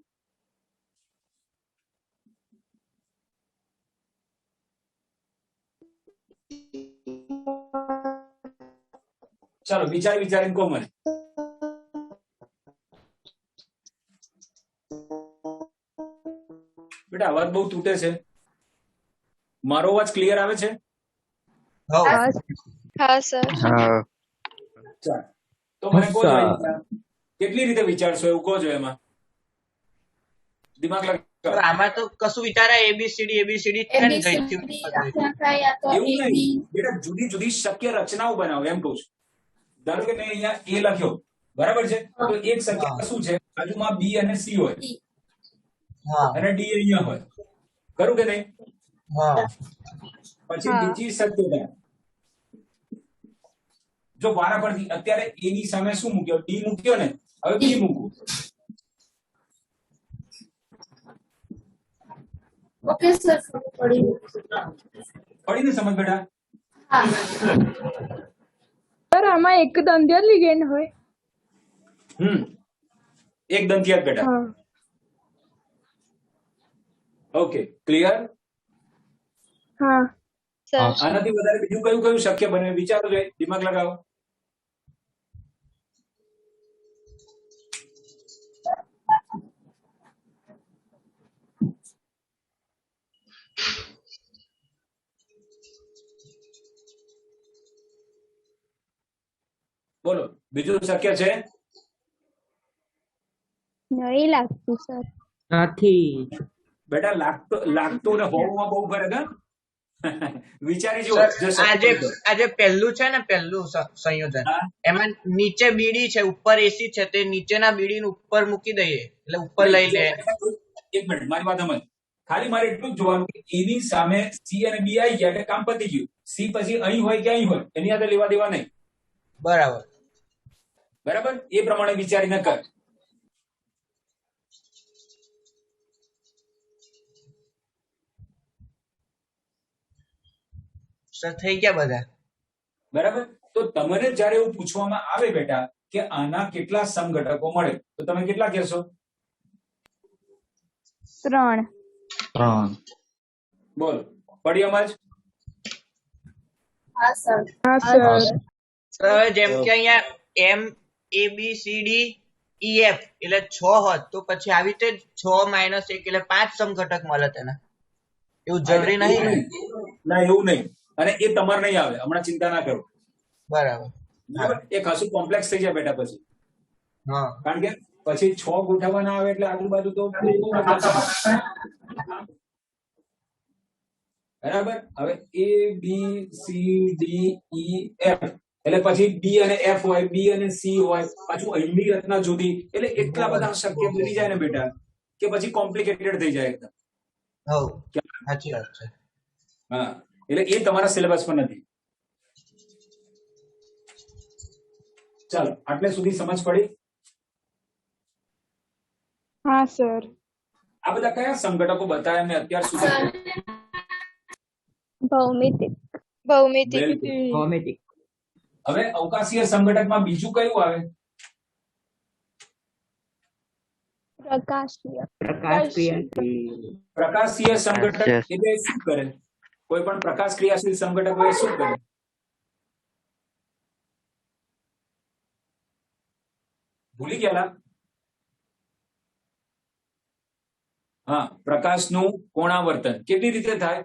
ચાલો વિચારીને કહો મને. બેટા અવાજ બહુ તૂટે છે. મારો અવાજ ક્લિયર આવે છે? હવ હા સર હા ચાલો તો મને કહો જોઈએ કેટલી રીતે વિચારશો એવું કહો છો. એમાં દિમાગ તો લગાવો. આમાં તો કશું વિચારાય એબીસીડી છે ને ગઈથી એવું નહીં બેટા, જુદી જુદી શક્ય રચનાઓ બનાવો એમ કહું છું. ધારો કે મેં અહીંયા એ લખ્યો, બરાબર છે, તો એક શક્ય શું છે, બાજુમાં બી અને સી હોય હા અને ડી અહીંયા હોય, ખરું કે નહીં? હા પછી હા. બીજી શક્યતા, જો વારા પરથી અત્યારે એ ની સામે શું મૂક્યો, ડી મૂક્યો ને, હવે બી મૂકવું. પડી ને સમજ બેટા? સર આમાં એક દંત્ય લિગેન્ડ હોય. એક દંતિયા બેટા. હા ઓકે, ક્લિયર? હા સર આનાથી વધારે બીજું કયું કયું શક્ય બને વિચારો જોઈએ, દિમાગ લગાવો. બોલો બીજું શક્ય છે? નહીં લાગતું સર. નથી. બેટા લાગતું ને હોવું બહુ ફરક હા. વિચારી જુઓ. સર, જો શક્ય આજે તો. આજે પહેલું છે ને પહેલું સંયોજન હા. એમાં નીચે બીડી છે ઉપર એસી છે તે નીચેના બીડી ઉપર મૂકી દઈએ એટલે ઉપર લઈ લે. એક મિનિટ મારી વાત સમજ. ખાલી મારે એટલું જ જોવાનું કે એની સામે સી અને બી આવી ગયા એટલે કામ પતી ગયું. સી પછી અહીં હોય કે અહીં હોય એની સાથે લેવા દેવા નહીં. બરાબર બરાબર? એ પ્રમાણે વિચારીને કર. સર થઈ ગયા બધા. બરાબર? તો તમને જયારે એવું પૂછવામાં આવે બેટા કે આના કેટલા સમઘટકો મળે તો તમે કેટલા કહેશો? 3. 3 બોલ પડી સમજ? હા સર સર હવે જેમ કે અહીંયા M A B C D E F એટલે 6 હોત તો પછી આવી રીતે 6 - 1 એટલે 5 સમઘટક મળે તેના. એવું જરૂરી નહીં ને? ના એવું નહીં. અને એ તમારે નહીં આવે, હમણાં ચિંતા ના કરો. બરાબર બરાબર? એ ખાસું કોમ્પ્લેક્સ થઈ જાય બેટા પછી. હા કારણ કે પછી 6 ગોઠવવાના આવે એટલે આજુબાજુ તો બરાબર. હવે A B C D E F એટલે પછી બી અને એફ હોય, બી અને સી હોય, પાછું અહીંની રચના જુદી, એટલે એટલા બધા શક્ય બની જાય ને બેટા કે પછી કોમ્પ્લિકેટેડ થઈ જાય એકદમ. હવ સાચી વાત છે. હા, એટલે એ તમારા સિલેબસ પર નથી. ચાલો આટલે સુધી સમજ પડી? હા સર આ બધા કયા સંઘટકો બતાવ્યા મેં અત્યાર સુધી? ભૌમિતિક. ભૌમિતિક બિલકુલ. ભૌમિતિક. હવે અવકાશીય સંઘટકમાં બીજું કયું આવે? પ્રકાશીય. પ્રકાશ ક્રિયાથી. પ્રકાશીય સંઘટક Yes. એટલે શું કરે? કોઈ પણ પ્રકાશ ક્રિયાશીલ સંઘટક હોય એ શું કરે? ભૂલી ગયા? હા, પ્રકાશનું કોણાવર્તન કેટલી રીતે થાય?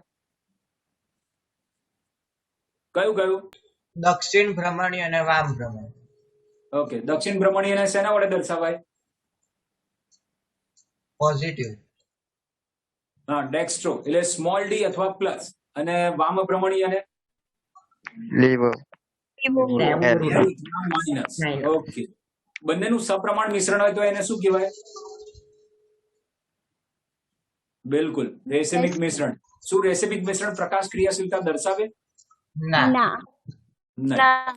કયું? દક્ષિણ ભ્રમણી અને વામ ભ્રમણી. ઓકે, દક્ષિણ ભ્રમણી એને શેના વડે દર્શાવાય? પોઝિટિવ. હા, ડેક્સ્ટ્રો એટલે સ્મોલ ડી અથવા પ્લસ, અને વામ ભ્રમણી અને લીવર માઇનસ. ઓકે, બંનેનું સપ્રમાણ મિશ્રણ હોય તો એને શું કહેવાય? બિલકુલ, રેસિમિક મિશ્રણ. શું રેસિમિક મિશ્રણ પ્રકાશ ક્રિયાશીલતા દર્શાવે? ના ના. નહીં. ના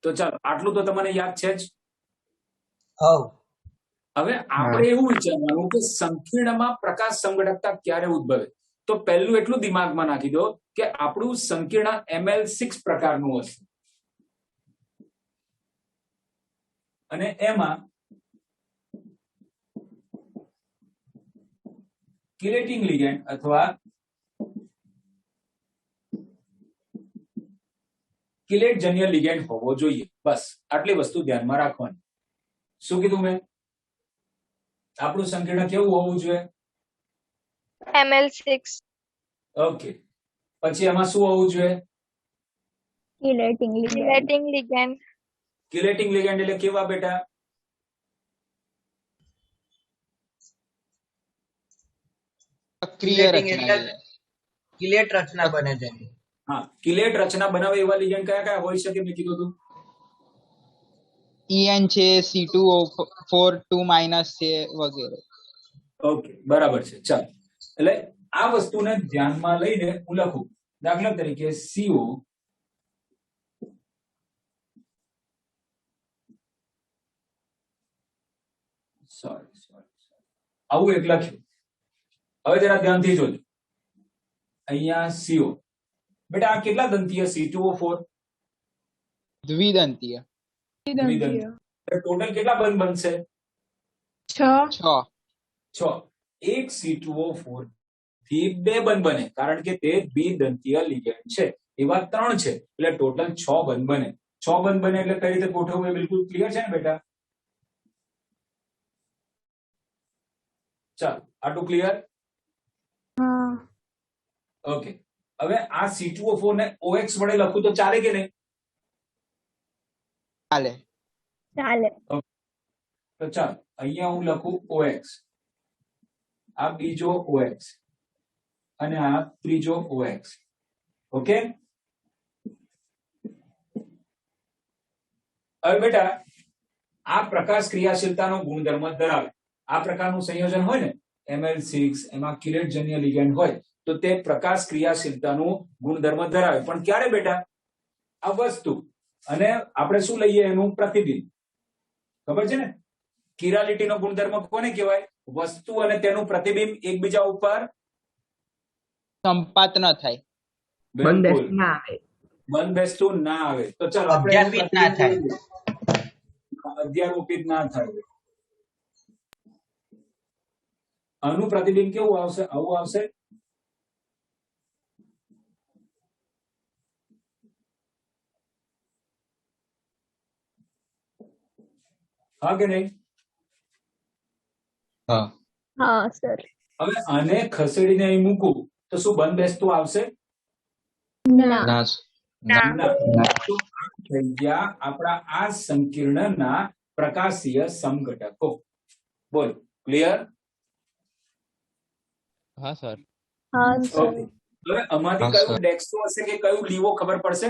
તો ચાલો આટલું તો તમને યાદ છે જ. હવ હવે આપણે એવું વિચારવાનું કે સંકીર્ણમાં પ્રકાશ સંઘટકતા ક્યારે ઉદ્ભવે? તો પહેલું એટલું દિમાગમાં નાખી દો કે આપણું સંકીર્ણ ML6 પ્રકારનું હશે અને એમાં કિલેટિંગ લિગેન્ડ અથવા કિલેટજન્ય લિગેન્ડ હોવો જોઈએ. બસ આટલી વસ્તુ ધ્યાનમાં રાખવાની. શું કીધું મેં? આપણું સંકીર્ણ કેવું હોવું જોઈએ? ML6. ઓકે. પછી એમાં શું હોવું જોઈએ? Chelating ligand. Chelating ligand. Chelating ligand એટલે કેવા બેટા? સક્રિય Chelating રચના એટલે કિલેટ રચના બને છે. હા, કિલેટ રચના બનાવે એવા લિગેન્ડ કયા કયા હોઈ શકે? મેં કીધું હતું EN છે, C2O4 2- છે વગેરે. ઓકે, બરાબર છે. ચાલો, એટલે આ વસ્તુને ધ્યાનમાં લઈને હું લખું. દાખલા તરીકે CO સોરી આવું એક લખ્યું. હવે જરા ધ્યાનથી જોજો. અહીંયા CO બેટા આ કેટલા દંતીય C2O4? દ્વિદંતીય. દ્વિદંતીય. ટોટલ કેટલા બંધ બનશે? 6. 6. 6. એક C2O4 થી 2 બંધ બને કારણ કે તે દ્વિદંતીય લિગેન્ડ છે. એવા 3 છે એટલે ટોટલ 6 બંધ બને. 6 બંધ બને એટલે કઈ રીતે ગોઠવવું એ બિલકુલ ક્લિયર છે ને બેટા? ચાલો, આટલું ક્લિયર? હા. ઓકે. હવે આ C2O4 ને OX વડે લખું તો ચાલે કે નહીં? ચાલે. તો ચાલો અહીંયા હું લખું OX, આ બીજો OX અને આ ત્રીજો OX. ઓકે. હવે બેટા આ પ્રકાશ ક્રિયાશીલતાનો ગુણધર્મ ધરાવે. આ પ્રકારનું સંયોજન હોય ને ML6 એમાં કિલેટજન્ય લિગેન્ડ હોય તો તે પ્રકાશ ક્રિયાશીલતાનું ગુણધર્મ ધરાવે. પણ ક્યારે બેટા? આ વસ્તુ અને આપણે શું લઈએ એનું પ્રતિબિંબ. ખબર છે ને? કિરાલિટીનો ગુણધર્મ કોને કહેવાય? વસ્તુ અને તેનું પ્રતિબિંબ એકબીજા ઉપર સંપાત ન થાય. બિલકુલ બંધ બેસતું ના આવે. તો ચાલો આપણે અધ્યાપિત ના થાય. અધ્યારોપિત ના થાય. આનું પ્રતિબિંબ કેવું આવશે? આવું આવશે. હા કે નહીં? હા સર. હવે આને ખસેડીને અહીં મૂકું તો શું બંધ બેસતું આવશે? ના. ના. તો આ થઈ ગયા આપણા આ સંકીર્ણના પ્રકાશીય સમઘટકો. બોલ, ક્લિયર? હા સર. ઓકે. હવે આમાંથી કયું ડેક્સ્ટ્રો હશે કે કયું લીવો ખબર પડશે?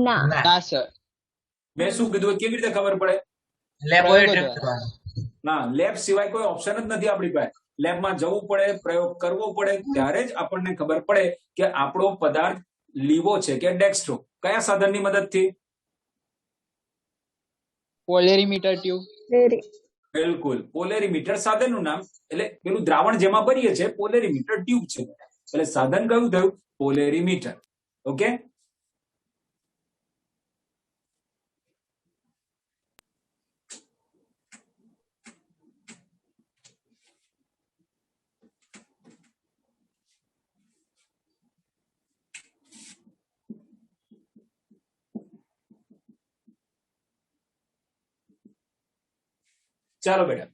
ના. ના સર. મેં શું કીધું? કેવી રીતે ખબર પડે? લેબોરેટરી ના, લેબ સિવાય કોઈ ઓપ્શન જ નથી આપણી પાસે. લેબમાં જવું પડે, પ્રયોગ કરવો પડે, ત્યારે જ આપણને ખબર પડે કે આપણો પદાર્થ લીવો છે કે ડેક્સ્ટ્રો. કયા સાધનની મદદથી? Polarimeter tube. બિલકુલ, પોલેરીમીટર સાધનનું નામ. એટલે પેલું દ્રાવણ જેમાં ભરીએ છે પોલેરીમીટર ટ્યુબ છે. એટલે સાધન કયું થયું? પોલેરીમીટર. ઓકે. ચાલો બેટા,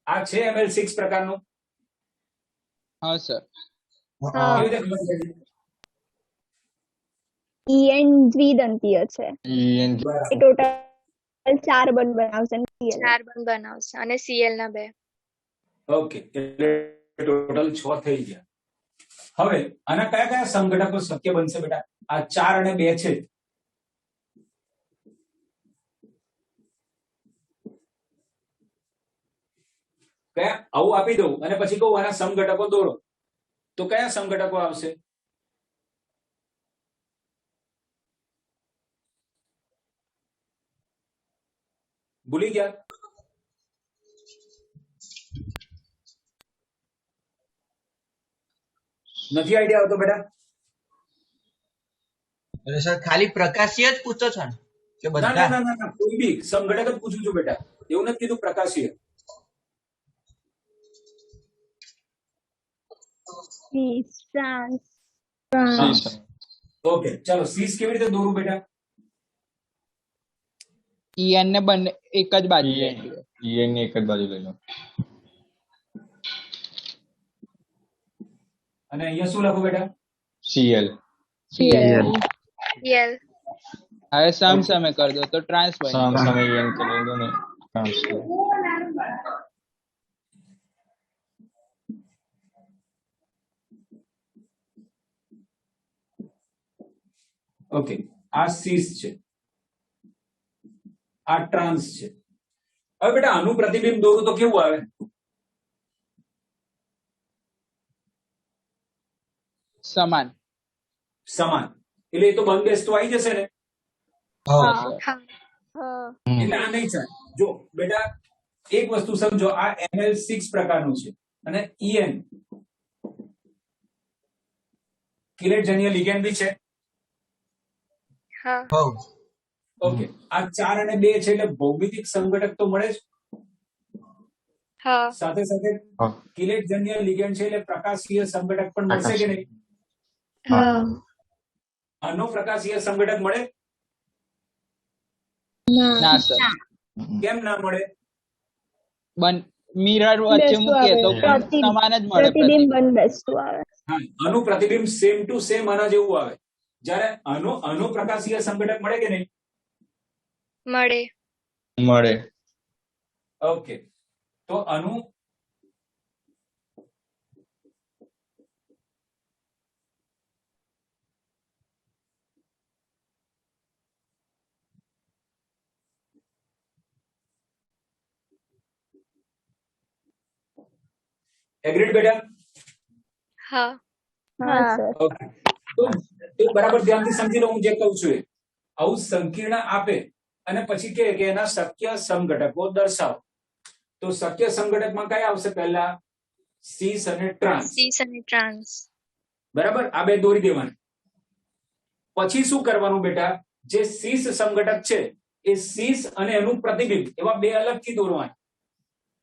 આ છે ML6 પ્રકારનું. હા સર. કેવી રીતે ખબર પડી? EN દ્વિદંતીય છે. બરાબર. એ ટોટલ 4 બંધ બનાવશે ને Cl. 4 બંધ બનાવશે અને Cl ના 2. ઓકે, એટલે ટોટલ 6 થઈ ગયા. હવે આના કયા કયા સમઘટકો શક્ય બનશે બેટા? આ 4 અને 2 છે. કયા? આવું આપી દઉં અને પછી કહું આના સમઘટકો દોરો તો કયા સમઘટકો આવશે? ભૂલી ગયા? નથી આઈડિયા આવતો બેટા? એટલે સર ખાલી પ્રકાશીય જ પૂછો છો ને કે ના ના બધા? ના ના ના, કોઈ બી સમઘટક જ પૂછું છું બેટા, એવું નથી કીધું પ્રકાશીય. સીસ ટ્રાન્સ ટ્રાન્સ ઓકે ચાલો, સીસ કેવી રીતે દોરું બેટા? EN ને બંને એક જ બાજુ લઈ લો. EN ની એક જ બાજુ લઈ લો. અને અહીંયા શું લખું બેટા? CL. CL યલ હવે સમ સામે કરી દો તો ટ્રાન્સ બની સામ જાય. સામે EN કરી દો ને ટ્રાન્સફર. ઓકે, આ સીસ છે, આ ટ્રાન્સ છે. હવે બેટા આનું પ્રતિબિંબ દોરું તો કેવું આવે? સમાન. સમાન. એટલે એ તો બંધ બેસતું આવી જશે ને, હા હા એટલે આ નહીં ચાલે. જો બેટા એક વસ્તુ સમજો, આ ML6 પ્રકારનું છે અને EN કિલેટજન્ય લિગેન્ડ બી છે. હા હા ઓકે, આ 4 અને 2 છે એટલે ભૌમિતિક સંઘટક તો મળે જ, હા સાથે સાથે હા. કિલેટજન્ય લિગેન્ડ છે એટલે પ્રકાશીય સંઘટક પણ મળશે કે નહીં? હા આનો પ્રકાશીય સંઘટક મળે? ના ના સર, કેમ ના મળે? મિરર વચ્ચે બેસતું મૂકીએ તો આવે. પણ સમાન જ મળે. પ્રતિબિંબ બંધ બેસતું આવે. હા, આનું પ્રતિબિંબ સેમ ટુ સેમ આના જેવું આવે. જ્યારે આનો પ્રકાશીય સંઘટક મળે કે નહીં? મળે મળે. ઓકે, તો આનું એગ્રીડ બેટા? હા હા સર. ઓકે, તો બરાબર ધ્યાનથી સમજી લો હું જે કહું છું એ. આવું સંકીર્ણ આપે અને પછી કહે કે એના શક્ય સમઘટકો દર્શાવો. તો શક્ય સમઘટકમાં કયા આવશે? પહેલા સીસ અને ટ્રાન્સ. સીસ અને ટ્રાન્સ બરાબર, આ બે દોરી દેવાના. પછી શું કરવાનું બેટા? જે સીસ સમઘટક છે એ સીસ અને એનું પ્રતિબિંબ એવા બે અલગથી દોરવાના.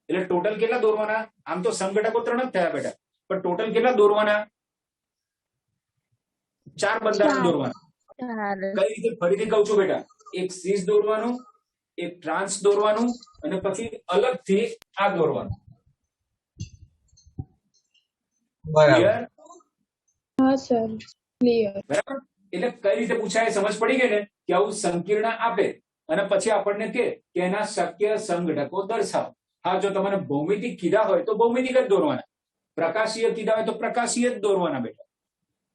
એટલે ટોટલ કેટલા દોરવાના? આમ તો સમઘટકો 3 જ થયા બેટા, પણ ટોટલ કેટલા દોરવાના? 4 બંધારણ દોરવાના. કઈ રીતે? ફરીથી કહું છું બેટા, એક સીસ દોરવાનું, એક ટ્રાન્સ દોરવાનું અને પછી અલગથી આ દોરવાનું. બરાબર. Clear? હા સર ક્લિયર. બરાબર, એટલે કઈ રીતે પૂછાય સમજ પડી ગઈ ને કે આવું સંકીર્ણ આપે અને પછી આપણને કે એના શક્ય સંઘટકો દર્શાવો. હા, જો તમારે ભૌમિતિક કીધા હોય તો ભૌમિતિક જ દોરવાના, પ્રકાશીય કીધા હોય તો પ્રકાશીય જ દોરવાના બેટા,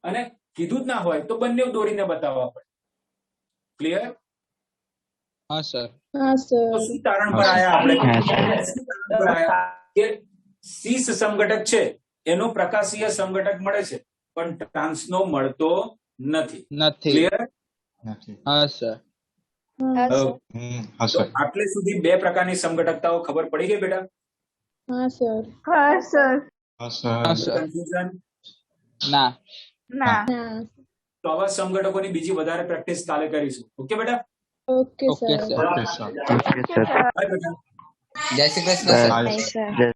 અને કીધું જ ના હોય તો બંને દોરીને બતાવવા પડે. ક્લિયર? હા સર. હા સર તો શું તારણ પર આયા આપણે? હા, સર. શું તારણ પર આયા કે સીસ સમઘટક છે એનો પ્રકાશીય સમઘટક મળે છે પણ ટ્રાન્સનો મળતો નથી. નથી. ક્લિયર? નથી. હા સર. હા સર હા તો સર. આટલે સુધી 2 પ્રકારની સમઘટકતાઓ ખબર પડી ગઈ બેટા? હા સર હા સર. હા સર. હા સર. કન્ફ્યુઝન? ના. ના. ના તો આવા સમઘટકોની બીજી વધારે પ્રેક્ટિસ કાલે કરીશું. ઓકે બેટા? Okay okay sir sir. Okay sir. Okay sir. Bye બેટા. જય શ્રી કૃષ્ણ Bye. સર. નહીં સર જય